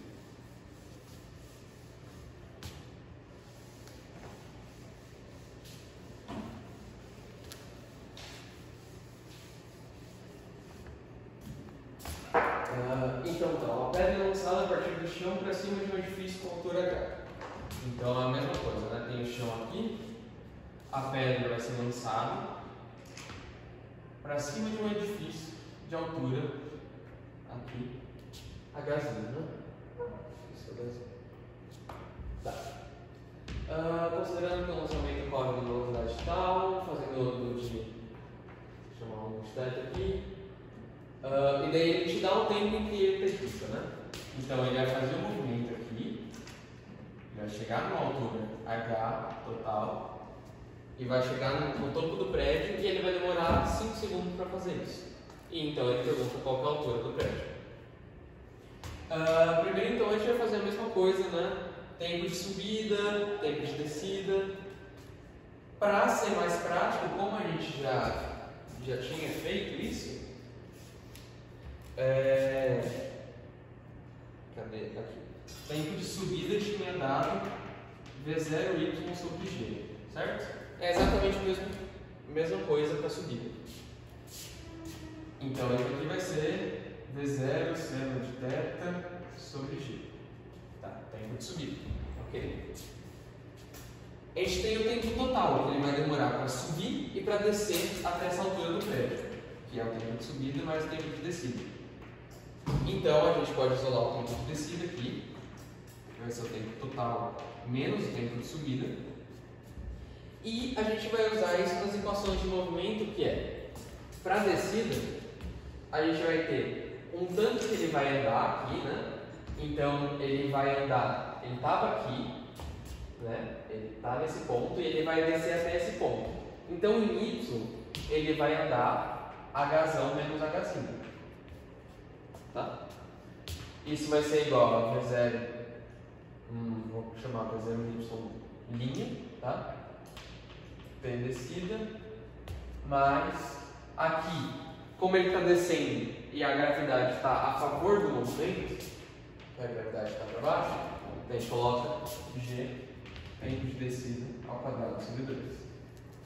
Então, a pedra é lançada a partir do chão para cima de um edifício com altura H. Então é a mesma coisa, né? Tem o chão aqui, a pedra vai ser lançada para cima de um edifício de altura aqui, Hzinho, né? Isso é Hzinho. Tá. Considerando que o lançamento ocorre numa velocidade tal, fazendo o de chamar um θ aqui, e daí ele te dá o tempo em que ele executa, né? Então ele vai fazer o movimento aqui, vai chegar numa altura H total e vai chegar no topo do prédio e ele vai demorar 5 segundos para fazer isso. E então ele pergunta qual é a altura do prédio. Primeiro então a gente vai fazer a mesma coisa, né? Tempo de subida, tempo de descida. Para ser mais prático, como a gente já tinha feito isso, cadê? Aqui. Tempo de subida tinha dado V0y sobre G, certo? É exatamente a mesma coisa para subida. Então, isso aqui vai ser V0 seno de θ sobre G. Tá, tempo de subida. Ok? A gente tem o tempo total, que ele vai demorar para subir e para descer até essa altura do prédio, que é o tempo de subida mais o tempo de descida. Então, a gente pode isolar o tempo de descida aqui, que vai ser o tempo total menos o tempo de subida. E a gente vai usar isso nas equações de movimento, que é, para a descida, a gente vai ter um tanto que ele vai andar aqui, né? Então, ele vai andar, ele estava aqui, né? Ele está nesse ponto e ele vai descer até esse ponto. Então, em Y, ele vai andar Hzão menos Hzinho. Tá? Isso vai ser igual a V0, vou chamar V0y linha, tá? Tem descida, mas aqui, como ele está descendo e a gravidade está a favor do movimento, a gravidade está para baixo, então a gente coloca G, tempo de descida ao quadrado sobre 2.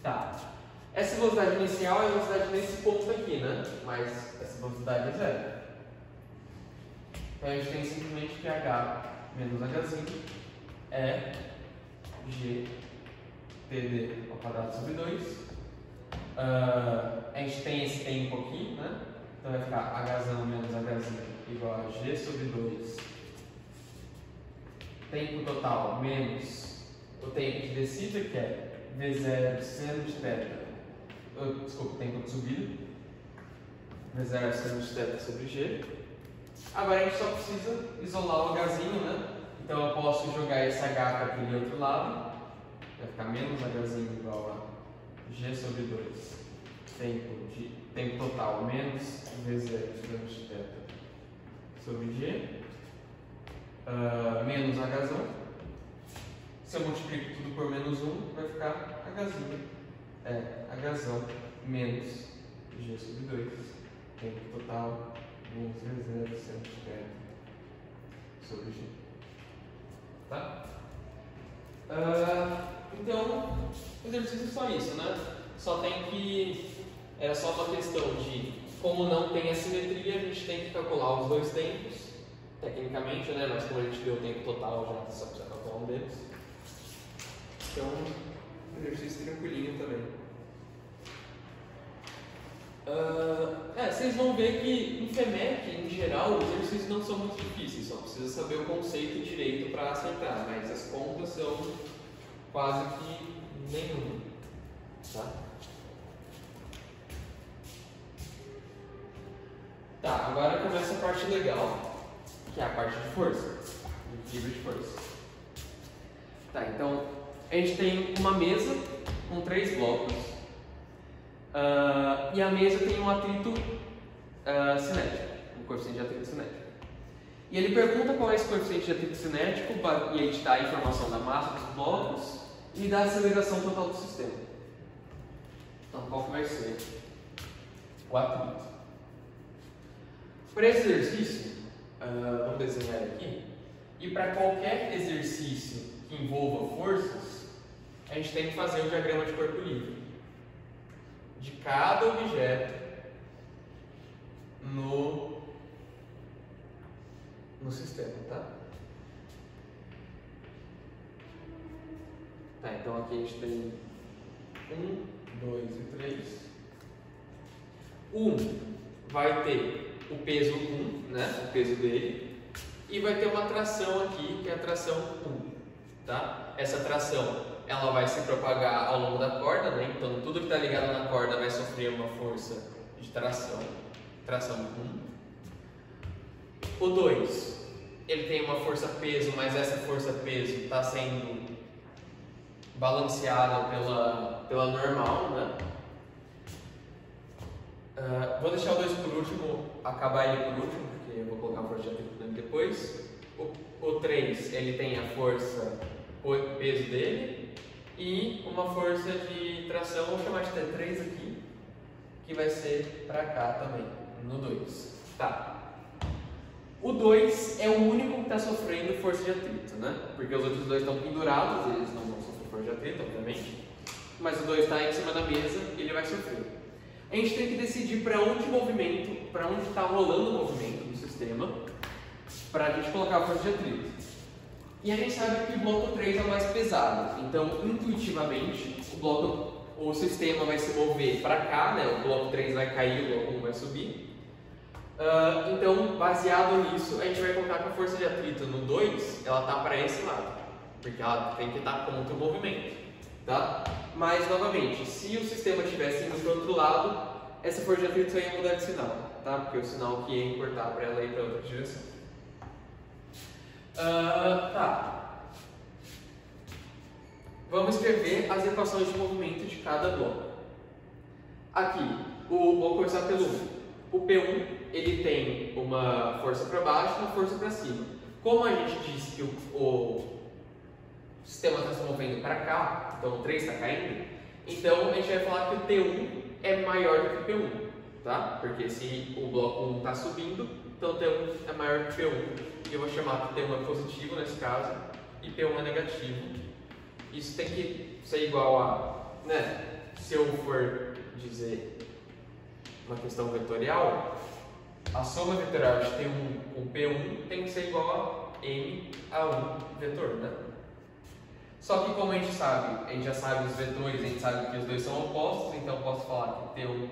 Tá. Essa velocidade inicial é a velocidade nesse ponto aqui, né? Mas essa velocidade é zero. Então a gente tem simplesmente que H menos Hzinho é G TD ao quadrado sobre 2. A gente tem esse tempo aqui, né? Então vai ficar Hzão menos Hzinho igual a G sobre 2. Tempo total menos o tempo de descida, que é V0 seno de θ. Desculpa, tempo de subida. V0 seno de θ sobre G. Agora a gente só precisa isolar o Hzinho, né? Então eu posso jogar esse H para aquele outro lado. Vai ficar menos Hzinho igual a G sobre 2 tempo total menos V0 estudante de θ sobre G, menos Hzão. Se eu multiplico tudo por menos 1, vai ficar Hzinho. Hzão menos G sobre 2, tempo total menos V0 estudante de θ sobre G. Tá? Então, o exercício é só isso, né? Só tem que... Era só uma questão de, como não tem assimetria, a gente tem que calcular os dois tempos, tecnicamente, né? Mas como a gente deu o tempo total, já só precisa calcular um deles. Então, exercício tranquilinho também. Vocês vão ver que em FEMEC, em geral, os exercícios não são muito difíceis, só precisa saber o conceito direito para acertar, mas as contas são quase que nenhuma. Tá? Tá, agora começa a parte legal, que é a parte de força, de equilíbrio de força. Tá, então a gente tem uma mesa com 3 blocos e a mesa tem um atrito cinético, um coeficiente de atrito cinético. E ele pergunta qual é esse coeficiente de atrito cinético e aí te dá a informação da massa dos blocos e da aceleração total do sistema. Então qual que vai ser o atrito? Para esse exercício, vamos desenhar aqui, e para qualquer exercício que envolva forças, a gente tem que fazer o diagrama de corpo livre de cada objeto no sistema, tá? Tá, então aqui a gente tem 1, 2 e 3. 1 vai ter o peso 1, né? O peso dele, e vai ter uma tração aqui, que é a tração 1, tá? Essa tração, ela vai se propagar ao longo da corda, né? Então tudo que está ligado na corda vai sofrer uma força de tração, tração 1. O 2, ele tem uma força peso, mas essa força peso está sendo balanceada pela normal, né? Vou deixar o 2 por último, acabar ele por último, porque eu vou colocar a força de atrito nele depois. O 3, ele tem a força, o peso dele, e uma força de tração, vou chamar de T3 aqui, que vai ser para cá também, no 2. Tá. O 2 é o único que está sofrendo força de atrito, né? Porque os outros dois estão pendurados, eles não vão sofrer força de atrito, obviamente. Mas o 2 está em cima da mesa e ele vai sofrer. A gente tem que decidir para onde está rolando o movimento do sistema, para a gente colocar a força de atrito. E a gente sabe que o bloco 3 é o mais pesado, então intuitivamente o sistema vai se mover para cá, né? O bloco 3 vai cair, o bloco 1 vai subir. Então, baseado nisso, a gente vai colocar que a força de atrito no 2 ela está para esse lado, porque ela tem que estar contra o movimento. Tá? Mas, novamente, se o sistema estivesse indo para o outro lado, essa força de atrito só ia mudar de sinal, tá? Porque o sinal que ia importar para ela ir para outra direção. Tá. Vamos escrever as equações de movimento de cada bloco. Aqui, vou começar pelo 1. O P1 ele tem uma força para baixo e uma força para cima. Como a gente disse que o sistema está se movendo para cá, então o 3 está caindo, então a gente vai falar que o T1 é maior do que o P1, tá? Porque se o bloco 1 está subindo, então o T1 é maior que o P1. E eu vou chamar que T1 é positivo nesse caso e P1 é negativo. Isso tem que ser igual a, né? Se eu for dizer uma questão vetorial, a soma vetorial de T1 com P1 tem que ser igual a M a 1 vetor, né? Só que como a gente já sabe os vetores, a gente sabe que os dois são opostos, então eu posso falar que T1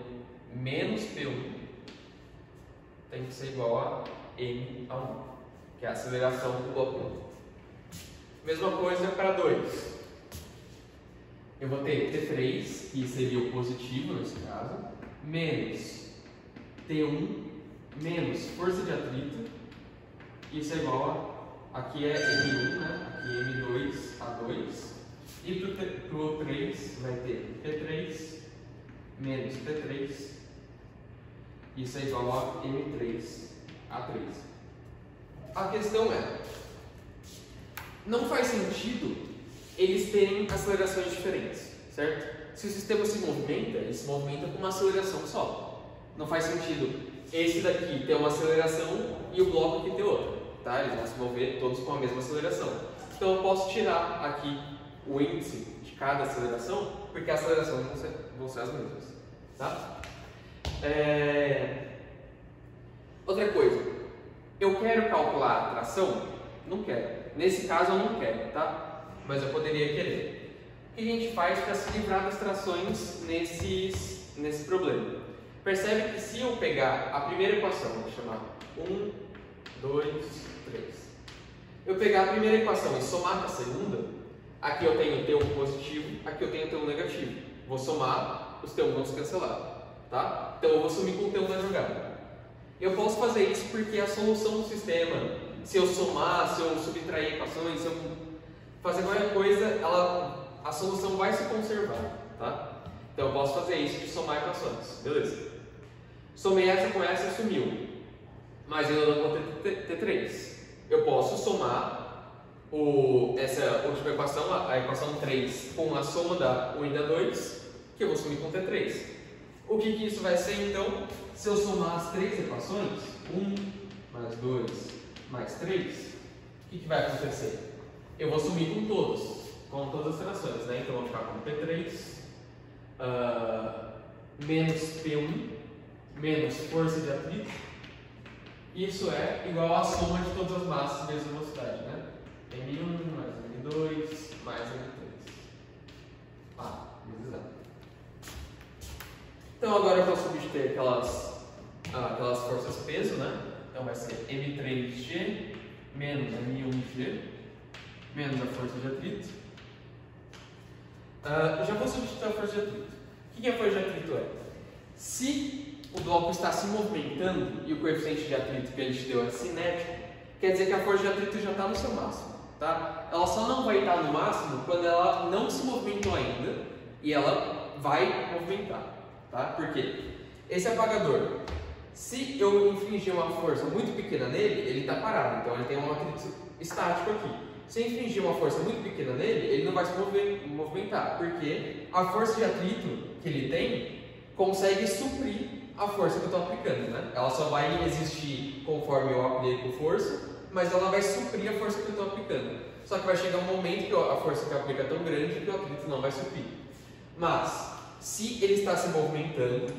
menos P1 tem que ser igual a M a 1, que é a aceleração do bloco 1. Mesma coisa para 2. Eu vou ter T3, que seria o positivo nesse caso, menos T1 menos força de atrito, isso é igual a, aqui é M1, né? Aqui M2 A2, e para o 3 vai ter P3 menos T3. Isso é igual a M3A3. A questão é, não faz sentido eles terem acelerações diferentes, certo? Se o sistema se movimenta, ele se movimenta com uma aceleração só. Não faz sentido esse daqui ter uma aceleração e o bloco aqui ter outra, tá? Eles vão se mover todos com a mesma aceleração. Então eu posso tirar aqui o índice de cada aceleração, porque as acelerações vão ser as mesmas, tá? Outra coisa, eu quero calcular a tração? Não quero. Nesse caso eu não quero, tá? Mas eu poderia querer. O que a gente faz para se livrar das trações nesse problema? Percebe que se eu pegar a primeira equação, vou chamar 1, 2, 3. Eu pegar a primeira equação e somar com a segunda, aqui eu tenho T1 positivo, aqui eu tenho T1 negativo. Vou somar, os T1 vão se cancelar, tá? Então eu vou sumir com o T1 na jogada. Eu posso fazer isso porque a solução do sistema, se eu somar, se eu subtrair equações, se eu fazer qualquer coisa, a solução vai se conservar, tá? Então eu posso fazer isso de somar equações, beleza? Somei essa com essa e sumiu, mas eu não vou ter T3. Eu posso somar essa última equação, a equação 3, com a soma da 1 e da 2, que eu vou sumir com T3. O que isso vai ser então? Se eu somar as três equações, 1 mais 2 mais 3, o que vai acontecer? Eu vou sumir com todas as frações, né? Então eu vou ficar com P3 menos P1 menos força de atrito. Isso é igual à soma de todas as massas vezes a velocidade, né? M1 mais M2 mais M3. Beleza. Então agora eu posso substituir aquelas forças peso, né? Então vai ser M3G menos M1G menos a força de atrito. Já vou substituir a força de atrito. O que a força de atrito é? Se o bloco está se movimentando e o coeficiente de atrito que ele te deu é cinético, quer dizer que a força de atrito já está no seu máximo, tá? Ela só não vai estar no máximo quando ela não se movimentou ainda e ela vai movimentar, tá? Por quê? Esse apagador, se eu infligir uma força muito pequena nele, ele está parado, então ele tem um atrito estático aqui. Se eu infligir uma força muito pequena nele, ele não vai se movimentar, porque a força de atrito que ele tem consegue suprir a força que eu estou aplicando, né? Ela só vai existir conforme eu aplico força, mas ela vai suprir a força que eu estou aplicando. Só que vai chegar um momento que a força que eu aplico é tão grande que o atrito não vai suprir. Mas, se ele está se movimentando,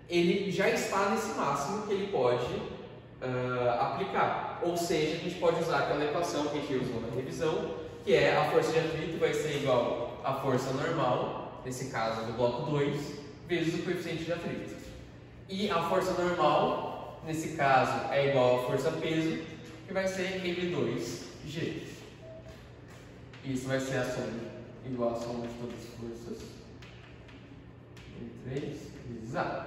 ele já está nesse máximo que ele pode aplicar. Ou seja, a gente pode usar aquela equação que a gente usou na revisão, que é a força de atrito vai ser igual à força normal, nesse caso do bloco 2, vezes o coeficiente de atrito. E a força normal, nesse caso, é igual à força peso, que vai ser M2G. Isso vai ser a soma, igual a soma de todas as forças. M3 vezes A.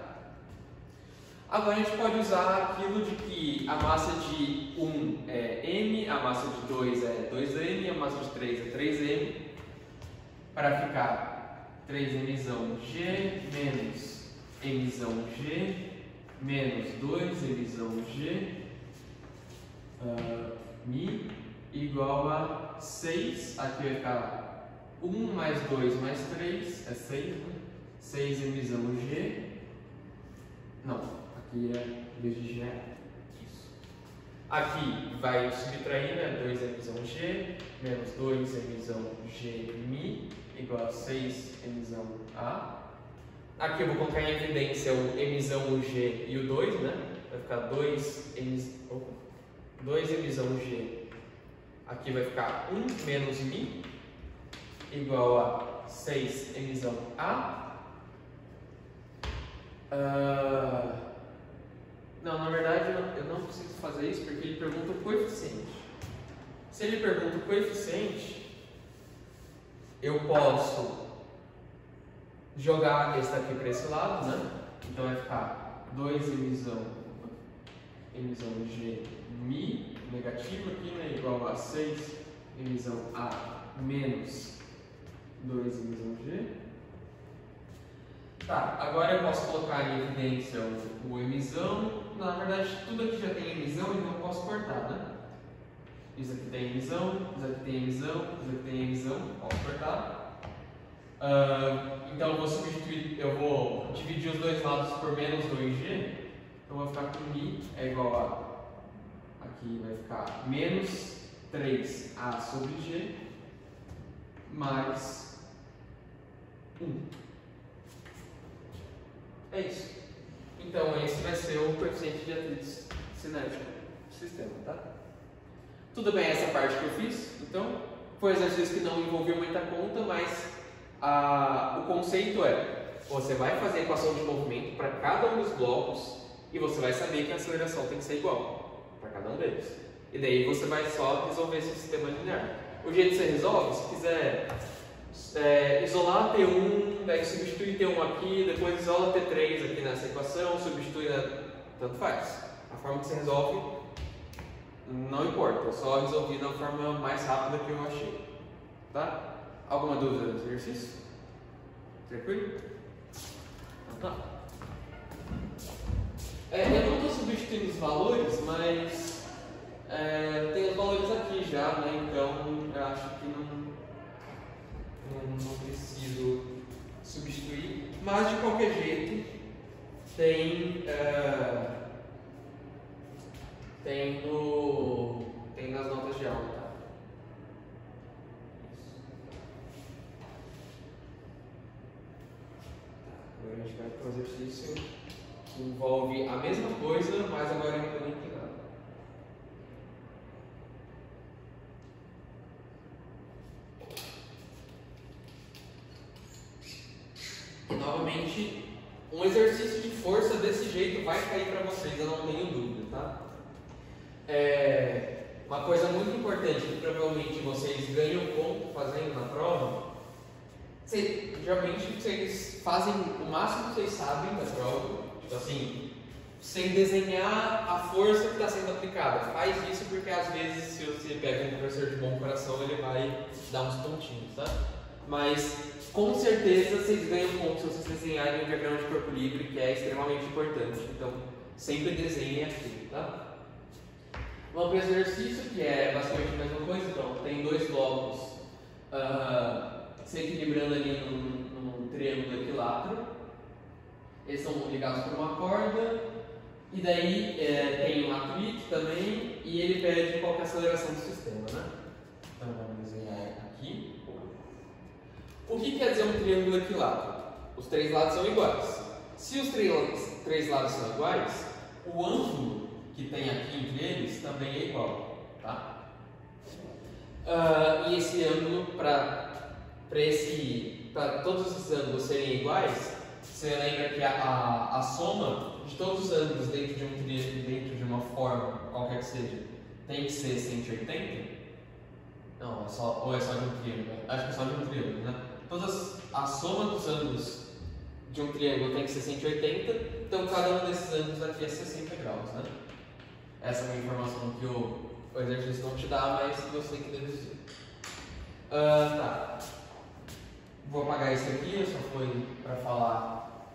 Agora a gente pode usar aquilo de que a massa de 1 é M, a massa de 2 é 2M, a massa de 3 é 3M, para ficar 3Mg menos Mg menos 2Mg Mi igual a 6, aqui vai ficar 1 mais 2 mais 3, é 6, né? 6Mg, não, aqui é, em vez de G é isso. Aqui vai subtrair, né? 2Mg menos 2Mg Mi igual a 6MA. Aqui eu vou colocar em evidência o Mg e o 2, né? Vai ficar 2Mg. Aqui vai ficar 1 menos Mi igual a 6MA. Não, na verdade eu não preciso fazer isso porque ele pergunta o coeficiente. Se ele pergunta o coeficiente, eu posso jogar esse daqui para esse lado, né? Então vai ficar 2Mg Mi negativo aqui, né? Igual a 6MA menos 2Mg. Tá, agora eu posso colocar em evidência o emissão. Na verdade, tudo aqui já tem emissão, então eu posso cortar, né? Isso aqui tem emissão, isso aqui tem emissão, isso aqui tem emissão, posso cortar. Então eu vou substituir, eu vou dividir os dois lados por menos 2g. Então eu vou ficar com mi é igual a, aqui vai ficar menos 3a sobre g mais 1. É isso. Então esse vai ser o coeficiente de atrito cinético do sistema, tá? Tudo bem essa parte que eu fiz? Então, foi um exercício que não envolveu muita conta, mas o conceito é: você vai fazer a equação de movimento para cada um dos blocos e você vai saber que a aceleração tem que ser igual para cada um deles. E daí você vai só resolver esse sistema linear. O jeito que você resolve, se quiser isolar T1, daí substitui T1 aqui, depois isola T3 aqui nessa equação, substitui, tanto faz. A forma que você resolve não importa, eu só resolvi da forma mais rápida que eu achei. Tá? Alguma dúvida do exercício? Tranquilo? Então tá. Eu não estou substituindo os valores, mas tem os valores aqui já, né? Então eu acho que não preciso substituir. Mas de qualquer jeito, tem nas notas de aula, tá? Agora a gente vai para o exercício que envolve a mesma coisa, mas agora em plano inclinado. E novamente, um exercício de força desse jeito vai cair para vocês, eu não tenho dúvida, tá? Uma coisa muito importante que provavelmente vocês ganham ponto fazendo na prova, geralmente vocês fazem o máximo que vocês sabem da prova, tipo assim, sem desenhar a força que está sendo aplicada. Faz isso porque às vezes, se você pega um professor de bom coração, ele vai dar uns pontinhos, tá? Mas com certeza vocês ganham ponto se vocês desenharem um diagrama de corpo livre, que é extremamente importante. Então sempre desenhem aquilo, tá? Vamos para o exercício, que é basicamente a mesma coisa. Então, tem dois blocos se equilibrando ali num triângulo equilátero. Eles são ligados por uma corda. E daí tem um atrito também. E ele pede qual que é a aceleração do sistema, né? Então, vamos desenhar aqui. O que quer dizer um triângulo equilátero? Os três lados são iguais. Se os três lados são iguais, o ângulo que tem aqui entre eles também é igual, tá? E esse ângulo, para todos esses ângulos serem iguais, você lembra que a soma de todos os ângulos dentro de um triângulo, dentro de uma forma, qualquer que seja, tem que ser 180? Não, é só de um triângulo. Acho que é só de um triângulo, né? A soma dos ângulos de um triângulo tem que ser 180, então cada um desses ângulos aqui é 60 graus, né? Essa é uma informação que o exercício não te dá, mas você tem que deduzir. Tá. Vou apagar isso aqui, só foi para falar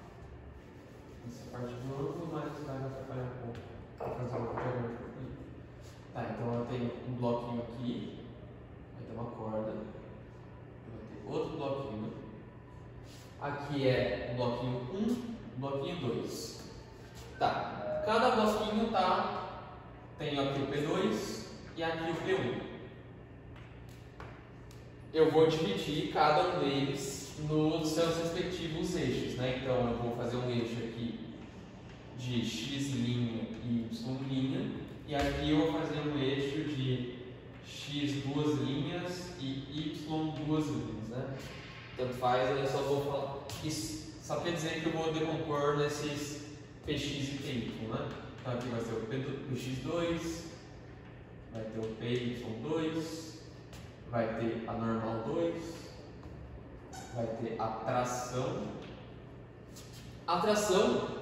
essa parte do ângulo, mas vai me atrapalhar um pouco para fazer o diagrama. Tá, então eu tenho um bloquinho aqui, vai ter uma corda, vai ter outro bloquinho. Aqui é o bloquinho 1, bloquinho 2. Tá, cada bloquinho tem aqui o P2 e aqui o P1. Eu vou dividir cada um deles nos seus respectivos eixos, né? Então eu vou fazer um eixo aqui de x' e y', e aqui eu vou fazer um eixo de x duas linhas e y duas linhas, né? Tanto faz, eu só vou falar. Isso só quer dizer que eu vou decompor nesses px e py, né? Então aqui vai ser o x2, vai ter o py2, vai ter a normal 2, vai ter a tração. A tração,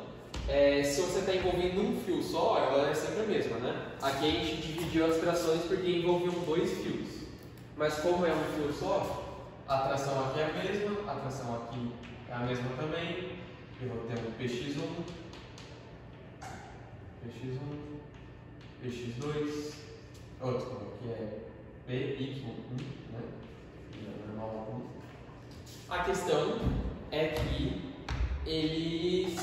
se você está envolvendo um fio só, ela é sempre a mesma, né? Aqui a gente dividiu as trações porque envolviam dois fios. Mas como é um fio só, a tração aqui é a mesma, a tração aqui é a mesma também, eu vou ter um px1, px2, outro que é py1, né? Normal 1. A questão é que eles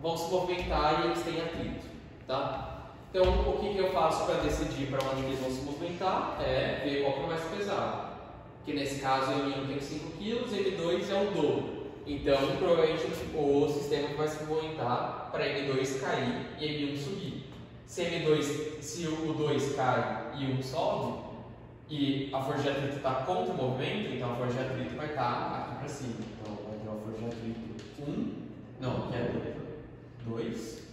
vão se movimentar e eles têm atrito, tá? Então, o que eu faço para decidir para onde eles vão se movimentar é ver qual que é mais pesado. Que nesse caso M1 tem 5 kg, M2 é o dobro. Então, provavelmente o sistema vai se movimentar para M2 cair e M1 subir. Se o 2 cai e o 1 sobe, e a força de atrito está contra o movimento, então a força de atrito vai estar aqui para cima. Então, vai ter uma força de atrito 1, não, que é 2,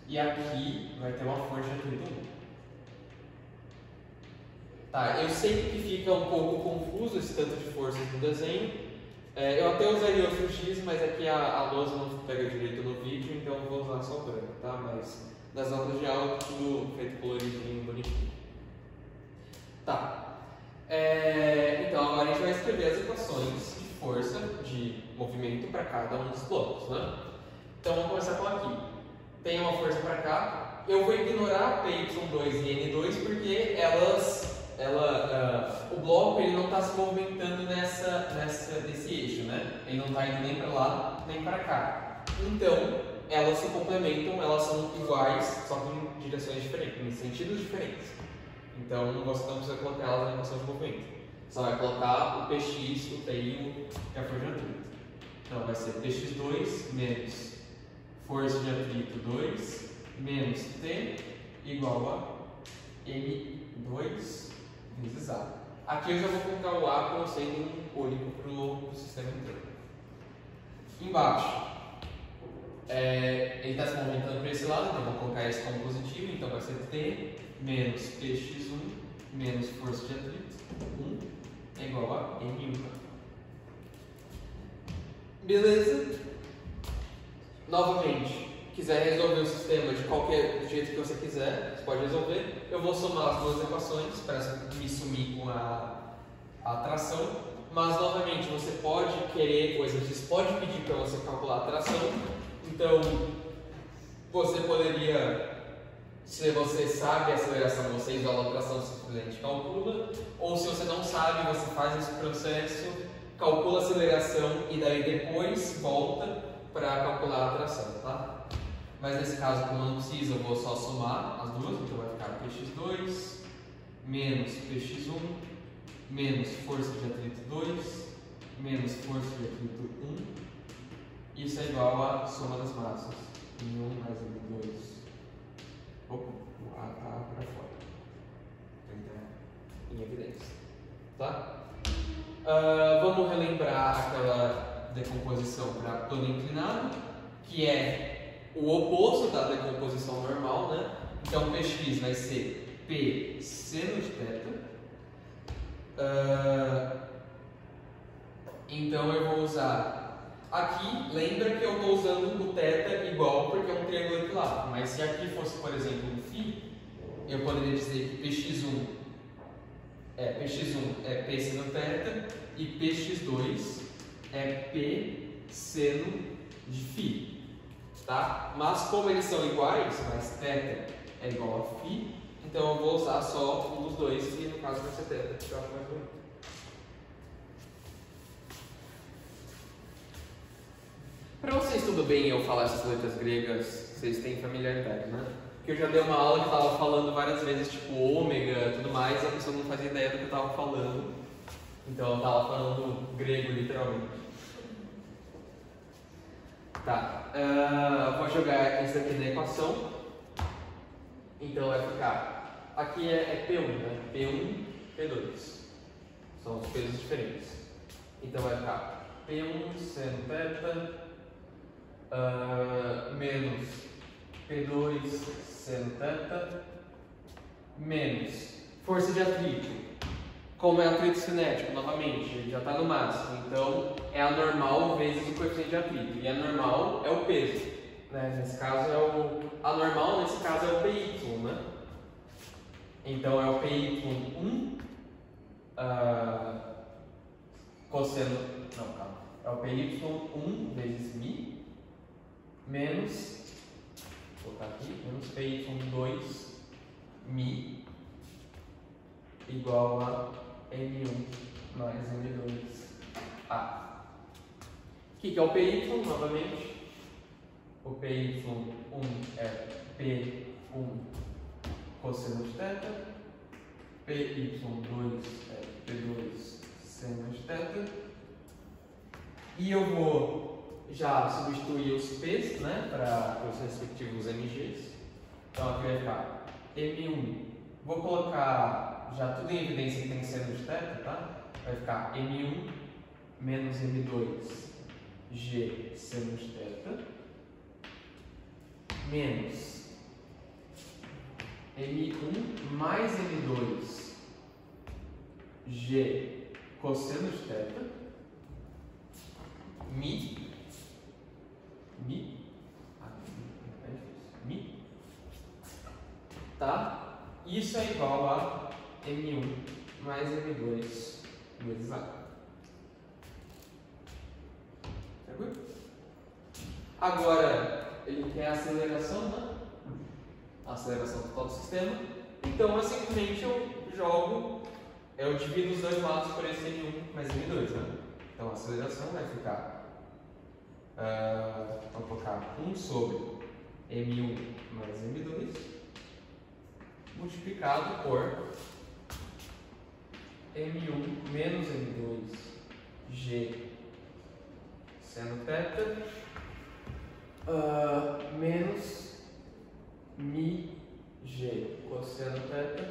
e aqui vai ter uma força de atrito 1. Tá, eu sei que fica um pouco confuso esse tanto de forças no desenho. Eu até usaria outro X, mas aqui a lousa não pega direito no vídeo, então eu vou usar só o branco, tá? Mas nas notas de aula tudo feito coloridinho, bonitinho. Tá. Então agora a gente vai escrever as equações de força de movimento para cada um dos blocos, né? Então vamos começar com aqui. Tem uma força para cá. Eu vou ignorar PY2 e N2 porque o bloco ele não está se movimentando nesse eixo, né? Ele não está indo nem para lá nem para cá. Então elas se complementam, elas são iguais, só que em direções diferentes, em sentidos diferentes. Então você não precisa colocar elas na equação de movimento. Só vai colocar o px, o PI e a força de atrito. Então vai ser px2 menos força de atrito 2 menos T igual a M2 vezes A. Aqui eu já vou colocar o A como sendo um único para o sistema inteiro. Embaixo, ele está se movimentando para esse lado, então eu vou colocar esse como positivo, então vai ser T menos px1 menos força de atrito 1 é igual a M1. Beleza? Novamente, quiser resolver o sistema de qualquer jeito que você quiser, você pode resolver. Eu vou somar as duas equações para me sumir com a tração, mas novamente você pode querer coisas, você pode pedir para você calcular a tração. Então você poderia, se você sabe a aceleração, você isola a tração, simplesmente calcula, ou se você não sabe, você faz esse processo, calcula a aceleração e daí depois volta para calcular a tração, tá? Mas nesse caso, como não precisa, eu vou só somar as duas, então vai ficar px2 menos px1 menos força de atrito 2 menos força de atrito 1. Isso é igual à soma das massas. M1 mais M2. Opa, o A está para fora. Então, em evidência. Tá? Vamos relembrar aquela decomposição para plano inclinado, que é o oposto da decomposição normal, né? Então, px vai ser P seno de θ. Então, eu vou usar... Aqui, lembra que eu estou usando o θ igual porque é um triângulo equilátero. Mas se aqui fosse, por exemplo, um φ, eu poderia dizer que px1 é P seno θ e px2 é P seno de φ. Tá? Mas como eles são iguais, mas θ é igual a φ, então eu vou usar só um dos dois e no caso vai ser θ, que eu acho mais bonito. Para vocês tudo bem eu falar essas letras gregas, vocês têm familiaridade, né? Porque eu já dei uma aula que estava falando várias vezes tipo ômega e tudo mais e a pessoa não fazia ideia do que eu estava falando. Então eu estava falando grego literalmente. Tá, vou jogar isso aqui na equação. Então vai ficar, aqui é P1, né? P1, P2. São os pesos diferentes. Então vai ficar P1 seno θ menos P2 seno θ menos força de atrito. Como é atrito cinético, novamente, ele já está no máximo, então é a normal vezes o coeficiente de atrito, e a normal é o peso, né? Nesse caso é o anormal, nesse caso é o PY, né? Então é o PY1 cosseno, não, calma, é o PY1 vezes μ menos, vou colocar aqui, menos PY2 Mi igual a M1 mais M2A. O que é o PY novamente? O PY1 é P1 cosseno de θ, PY2 é P2 seno de θ, e eu vou já substituir os P's, né, para os respectivos MGs. Então aqui vai ficar M1, vou colocar já tudo em evidência que tem seno de θ, tá? Vai ficar M1 menos M2 G seno de θ menos M1 mais M2 G cosseno de θ Mi tá? Isso é igual a M1 mais M2 vezes A. Tranquilo? Agora, ele quer a aceleração, né? A aceleração total do sistema. Então, eu simplesmente eu divido os dois lados por esse M1 mais M2, né? Então, a aceleração vai ficar, vou colocar 1 sobre M1 mais M2 multiplicado por M1 menos M2 G seno θ menos Mi G cosseno θ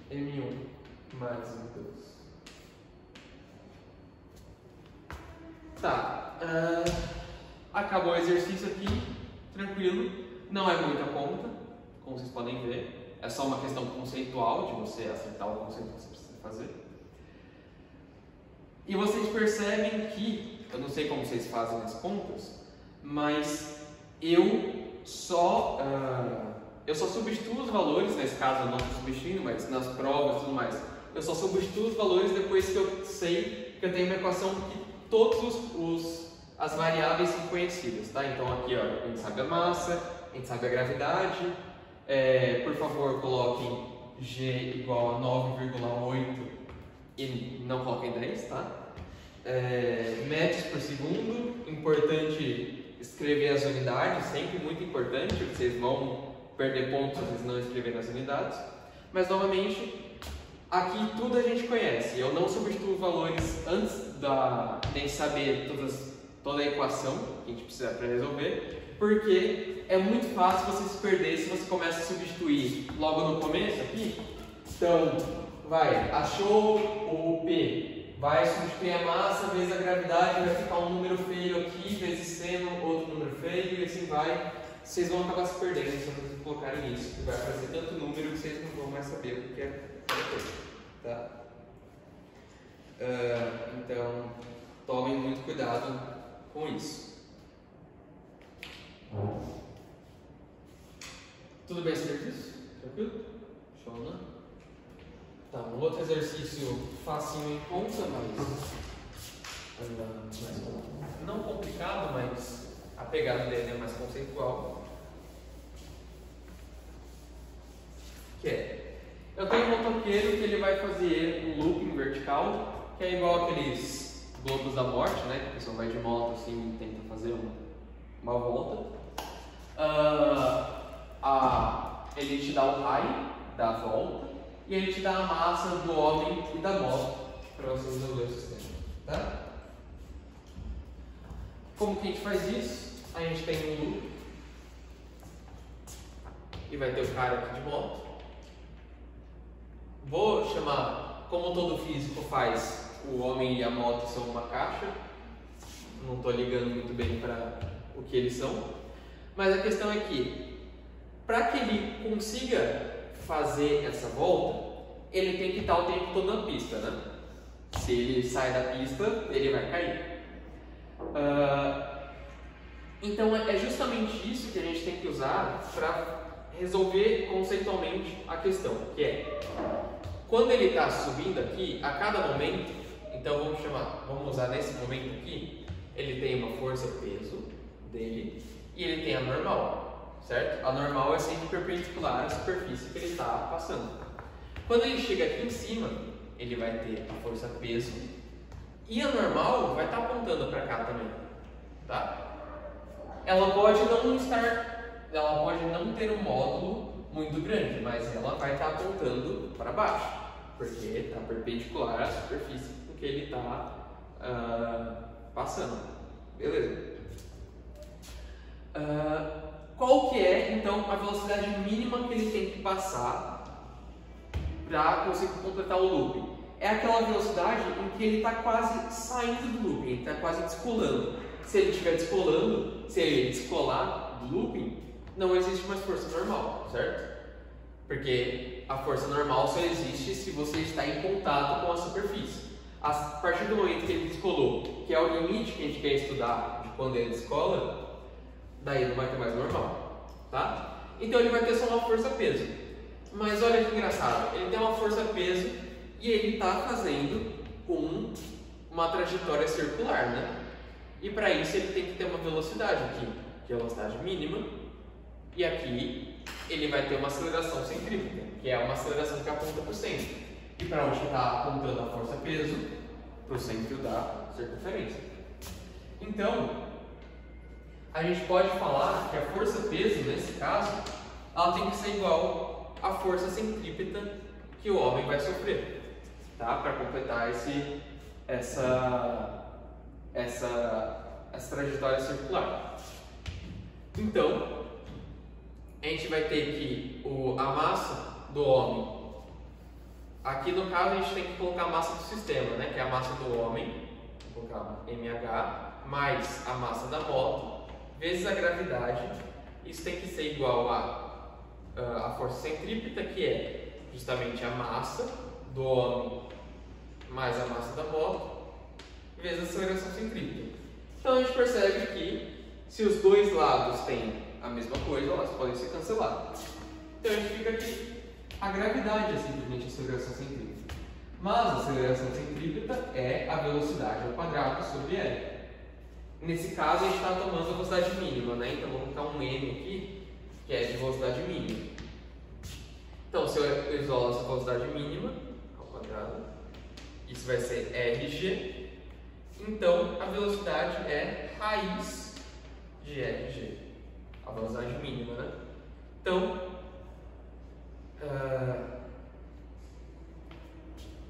M1 mais M2. Tá, acabou o exercício aqui, tranquilo, não é muita conta, como vocês podem ver, é só uma questão conceitual de você acertar o conceito que você precisa fazer. E vocês percebem que, eu não sei como vocês fazem as contas, mas eu só substituo os valores, nesse caso eu não estou substituindo, mas nas provas e tudo mais, eu só substituo os valores depois que eu sei que eu tenho uma equação que todas as variáveis são conhecidas, tá? Então aqui ó, a gente sabe a massa, a gente sabe a gravidade, por favor coloquem G igual a 9,8 e não coloquem 10, tá? Metros por segundo, importante escrever as unidades, sempre muito importante, vocês vão perder pontos se vocês não escreverem as unidades, mas novamente aqui tudo a gente conhece, eu não substituo valores antes de saber toda a equação que a gente precisa para resolver, porque é muito fácil você se perder se você começa a substituir logo no começo aqui. Então, achou o P, vai substituir a massa vezes a gravidade, vai ficar um número feio aqui, vezes seno, outro número feio, e assim vai. Vocês vão acabar se perdendo se vocês colocarem isso, que vai fazer tanto número que vocês não vão mais saber o que é cada coisa, tá? Então, tomem muito cuidado com isso. Tudo bem esse exercício? Tranquilo? Show, né? Tá, um outro exercício facinho em conta, mas não complicado, mas a pegada dele é mais conceitual. Que é, eu tenho um motoqueiro que ele vai fazer um looping vertical, que é igual aqueles globos da morte, né? Que a pessoa vai de moto assim e tenta fazer uma volta. Ele te dá o raio da volta e ele te dá a massa do homem e da moto para você resolver o sistema, tá? Como que a gente faz isso? A gente tem um loop e vai ter o cara aqui de moto. Vou chamar, como todo físico faz, o homem e a moto são uma caixa. Não estou ligando muito bem para o que eles são, mas a questão é que para que ele consiga fazer essa volta, ele tem que estar o tempo todo na pista, né? Se ele sai da pista, ele vai cair. Então é justamente isso que a gente tem que usar para resolver conceitualmente a questão, que é quando ele está subindo aqui, a cada momento, então vamos usar nesse momento aqui, ele tem uma força peso dele e ele tem a normal, certo? A normal é sempre perpendicular à superfície que ele está passando. Quando ele chega aqui em cima, ele vai ter a força peso e a normal vai estar apontando para cá também, tá? Ela pode não ter um módulo muito grande, mas ela vai estar apontando para baixo, porque está perpendicular à superfície com que ele está passando. Beleza? Qual que é, então, a velocidade mínima que ele tem que passar para conseguir completar o looping? É aquela velocidade em que ele está quase saindo do looping, ele está quase descolando. Se ele estiver descolando, se ele descolar do looping, não existe mais força normal, certo? Porque a força normal só existe se você está em contato com a superfície. A partir do momento que ele descolou, que é o limite que a gente quer estudar de quando ele descola, daí não vai ter mais normal, tá? Então ele vai ter só uma força-peso. Mas olha que engraçado, ele tem uma força-peso e ele está fazendo uma trajetória circular, né? E para isso ele tem que ter uma velocidade aqui, que é a velocidade mínima, e aqui ele vai ter uma aceleração centrífuga, que é uma aceleração que aponta para o centro. E para onde está apontando a força-peso? Para o centro da circunferência. Então, a gente pode falar que a força-peso, nesse caso, ela tem que ser igual à força centrípeta que o homem vai sofrer, tá? Para completar essa trajetória circular. Então, a gente vai ter que a massa do homem, aqui no caso a gente tem que colocar a massa do sistema, né? Que é a massa do homem, vou colocar mH, mais a massa da moto, vezes a gravidade. Isso tem que ser igual a força centrípeta, que é justamente a massa do homem mais a massa da moto, vezes a aceleração centrípeta. Então a gente percebe que se os dois lados têm a mesma coisa, elas podem ser canceladas. Então a gente fica aqui, a gravidade é simplesmente a aceleração centrípeta. Mas a aceleração centrípeta é a velocidade ao quadrado sobre L. Nesse caso a gente está tomando a velocidade mínima, né? Então vamos colocar um M aqui, que é de velocidade mínima. Então se eu isolo essa velocidade mínima ao quadrado, isso vai ser RG. Então, a velocidade é raiz de RG, a velocidade mínima, né? Então,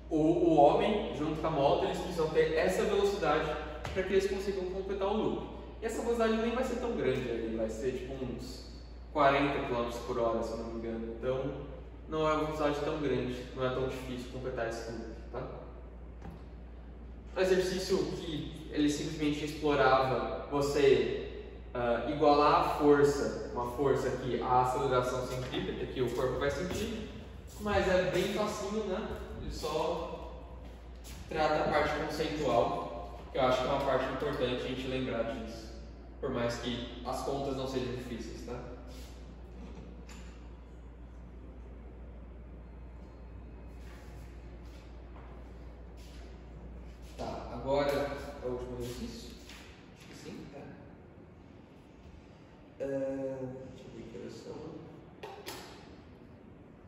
o homem, junto com a moto, eles precisam ter essa velocidade para que eles consigam completar o loop. E essa velocidade nem vai ser tão grande ali, vai ser tipo uns 40 km por hora, se eu não me engano. Então, não é uma velocidade tão grande, não é tão difícil completar esse loop, tá? Um exercício que ele simplesmente explorava você igualar a força, uma força aqui, a aceleração centrípeta que o corpo vai sentir, mas é bem facinho, né? Ele só trata a parte conceitual, que eu acho que é uma parte importante a gente lembrar disso, por mais que as contas não sejam difíceis, tá? Agora é o último exercício? Acho que sim, tá? Deixa eu ver que horas são.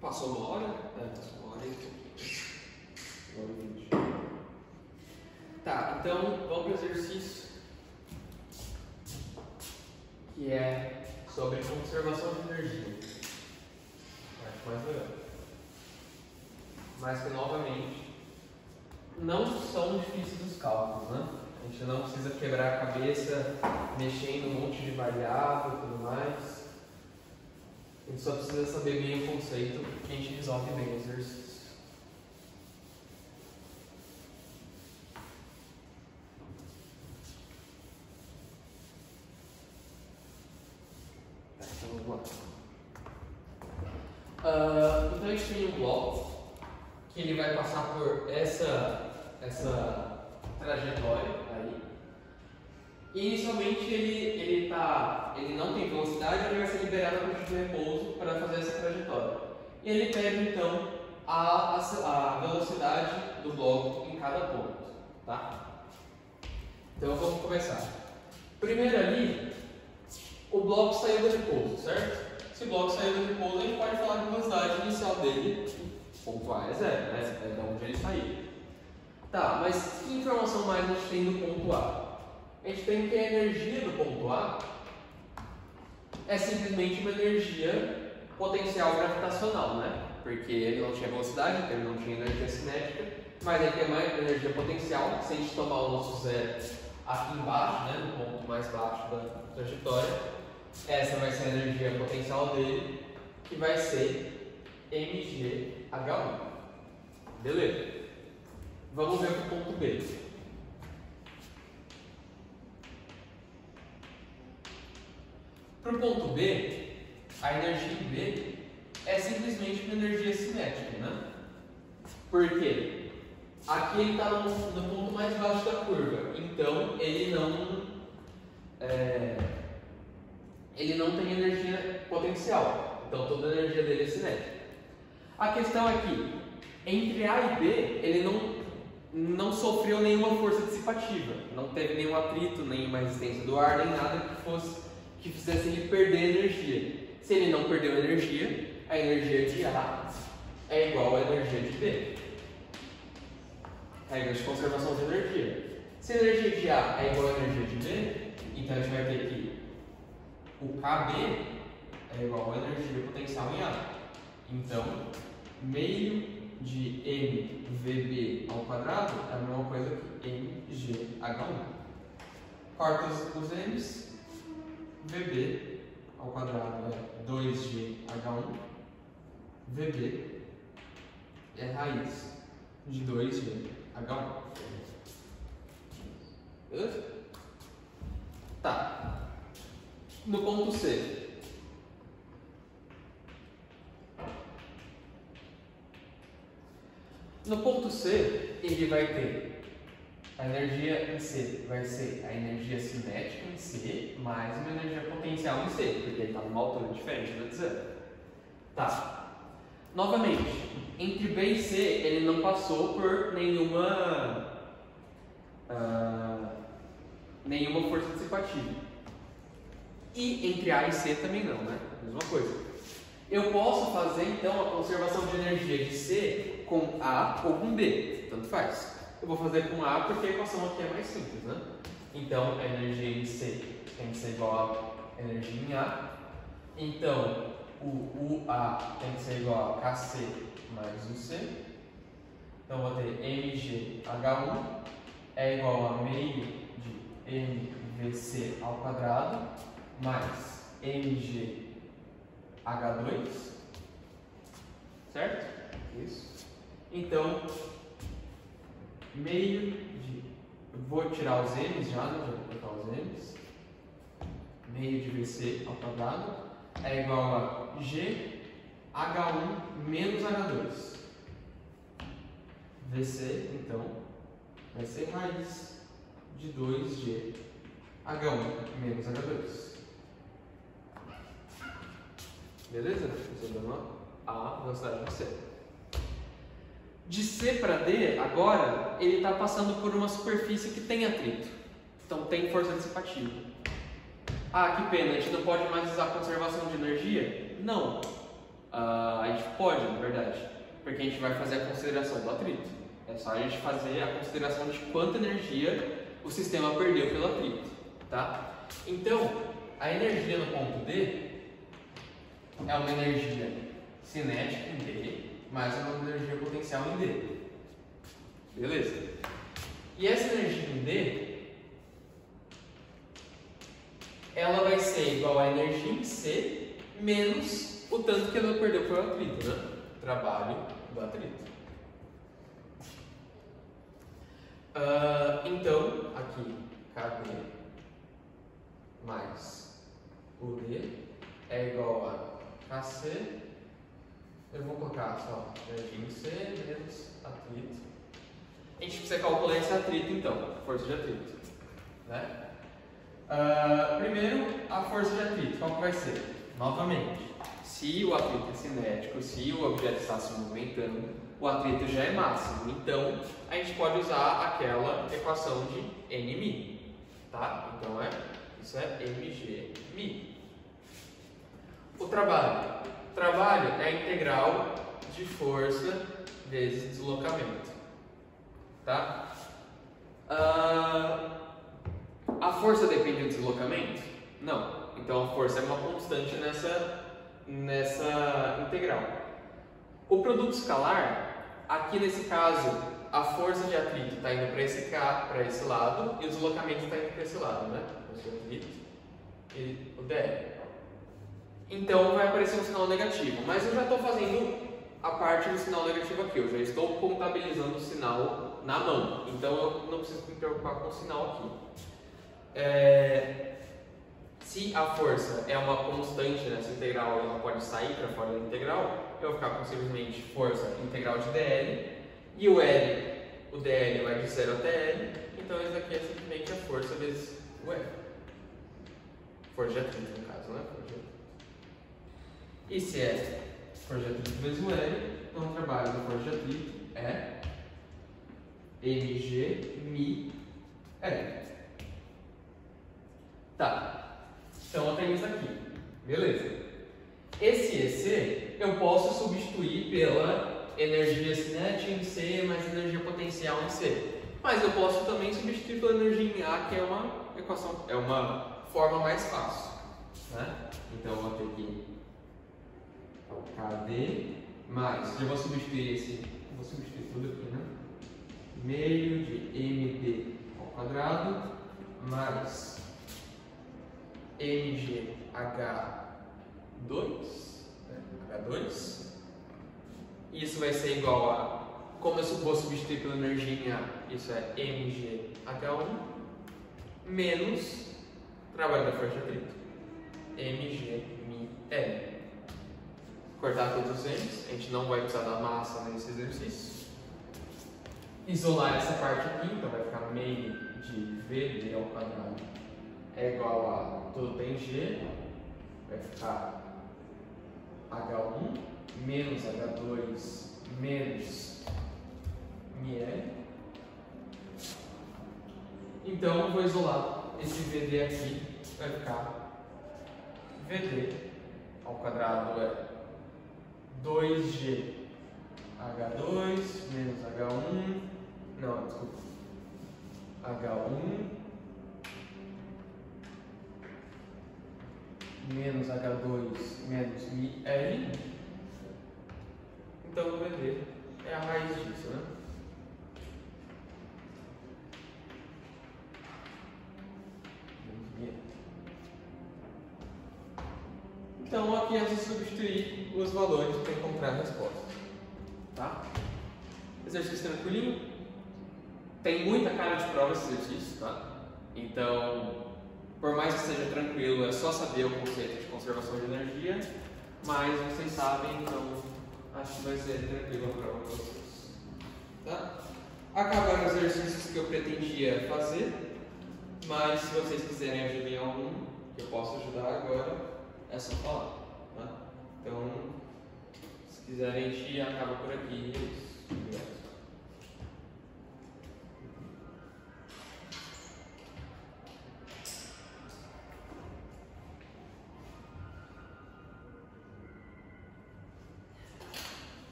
Passou uma hora? Passou uma hora e pouquinho. 1h20. Tá, então vamos para o exercício que é sobre conservação de energia. Acho mais legal. Mas que novamente não são difíceis os cálculos, né? A gente não precisa quebrar a cabeça mexendo um monte de variável e tudo mais. A gente só precisa saber bem o conceito que a gente resolve bem o exercício. Então vamos lá. Então a gente tem um bloco que ele vai passar por essa trajetória aí. Inicialmente ele não tem velocidade, ele vai ser liberado a partir do repouso para fazer essa trajetória. E ele pede então a velocidade do bloco em cada ponto, tá? Então vamos começar. Primeiro ali, O bloco saiu do repouso, certo? Se o bloco saiu do repouso, a gente pode falar que a velocidade inicial dele, ponto A é 0, né? É de onde ele saiu. Tá, mas que informação mais a gente tem do ponto A? A gente tem que a energia do ponto A é simplesmente uma energia potencial gravitacional, né? Porque ele não tinha velocidade, então ele não tinha energia cinética, mas ele tem uma energia potencial. Se a gente tomar o nosso zero aqui embaixo, né, no ponto mais baixo da trajetória, essa vai ser a energia potencial dele, que vai ser mgh1. Beleza. Vamos ver para o ponto B. Para o ponto B, a energia em B é simplesmente uma energia cinética, né? Por quê? Aqui ele está no ponto mais baixo da curva, então ele não tem energia potencial, então toda a energia dele é cinética. A questão é que entre A e B ele não sofreu nenhuma força dissipativa, não teve nenhum atrito, nenhuma resistência do ar, nem nada que fizesse ele perder energia. Se ele não perdeu energia, a energia de A é igual à energia de B. Regra de conservação de energia. Se a energia de A é igual à energia de B, então a gente vai ter que o KB é igual à energia potencial em A. Então, meio de mVB ao quadrado é a mesma coisa que mgh1. Corta os m's, VB ao quadrado é 2gh1, VB é raiz de 2gh1. Beleza? Tá. No ponto C. No ponto C, ele vai ter a energia em C, vai ser a energia cinética em C, mais uma energia potencial em C, porque ele está numa altura diferente da de zero. Tá. Novamente, entre B e C, ele não passou por nenhuma força dissipativa. E entre A e C também não, né? Mesma coisa. Eu posso fazer então a conservação de energia de C com A ou com B, tanto faz. Eu vou fazer com A porque a equação aqui é mais simples, né? Então a energia em C tem que ser igual a energia em A. Então o UA tem que ser igual a KC mais o C. Então eu vou ter mgh1 é igual a meio de mvc ao quadrado mais mgh2, certo? Isso. Então, meio de... Vou tirar os m's já, né? Já vou cortar os m's. Meio de vc ao quadrado é igual a gh1 menos h2. vc, então, vai ser raiz de 2gh1 menos h2. Beleza? Resolvemos a velocidade de C. De C para D, agora, ele está passando por uma superfície que tem atrito. Então tem força dissipativa. Ah, que pena, a gente não pode mais usar conservação de energia? Não. A gente pode, na verdade. Porque a gente vai fazer a consideração do atrito. É só a gente fazer a consideração de quanta energia o sistema perdeu pelo atrito. Tá? Então, a energia no ponto D é uma energia cinética em D, mais uma energia potencial em D. Beleza? E essa energia em D, ela vai ser igual à energia em C menos o tanto que ela perdeu pelo atrito, né? Trabalho do atrito. Então, aqui, KB mais o D é igual a KC, eu vou colocar só energia em C menos atrito. A gente precisa calcular esse atrito então, força de atrito. Né? Primeiro, a força de atrito, qual que vai ser? Novamente, se o atrito é cinético, se o objeto está se movimentando, o atrito já é máximo. Então, a gente pode usar aquela equação de NMi. Tá? Então, isso é mgmi. O trabalho. O trabalho é a integral de força vezes deslocamento. Tá? A força depende do deslocamento? Não. Então a força é uma constante nessa integral. O produto escalar, aqui nesse caso, a força de atrito está indo para esse lado e o deslocamento está indo para esse lado, né? O atrito e o dr. Então vai aparecer um sinal negativo, mas eu já estou fazendo a parte do sinal negativo aqui, eu já estou contabilizando o sinal na mão, então eu não preciso me preocupar com o sinal aqui. Se a força é uma constante nessa integral e ela pode sair para fora da integral, eu vou ficar com simplesmente força integral de dl, e o dl vai de 0 até L, então isso aqui é simplesmente a força vezes o L. Força de atrito, no caso, né? E se é força de atrito vezes o L, então o trabalho da força de atrito é mg mi L. Tá. Então eu tenho isso aqui. Beleza. Esse EC eu posso substituir pela energia cinética em C mais energia potencial em C. Mas eu posso também substituir pela energia em A, que é uma equação, é uma forma mais fácil, né? Então eu vou ter aqui KD mais, eu vou substituir tudo aqui, né? Meio de MD ao quadrado mais MGH2, né? H2. Isso vai ser igual a, como eu vou substituir pela energia em A, isso é MGH1 menos trabalho da força de atrito, MG-ML. Cortar todos os M's, a gente não vai precisar da massa nesse exercício. Isolar essa parte aqui, então vai ficar meio de VD ao quadrado é igual a, tudo tem G, vai ficar H1 menos H2 menos ML. Então eu vou isolar esse VD aqui, vai ficar VD ao quadrado é 2G H2 menos H1, não, desculpa, H1 menos H2 menos ML. Então o VD é a raiz disso, né? Então aqui é de substituir os valores para encontrar a resposta. Tá? Exercício tranquilinho. Tem muita cara de prova esse exercício, tá? Então, por mais que seja tranquilo, é só saber o conceito de conservação de energia, mas vocês sabem, então acho que vai ser tranquilo a prova para vocês. Tá? Acabaram os exercícios que eu pretendia fazer, mas se vocês quiserem ajuda em algum, que eu posso ajudar agora, é só falar. Tá? Então, se quiserem, a gente acaba por aqui.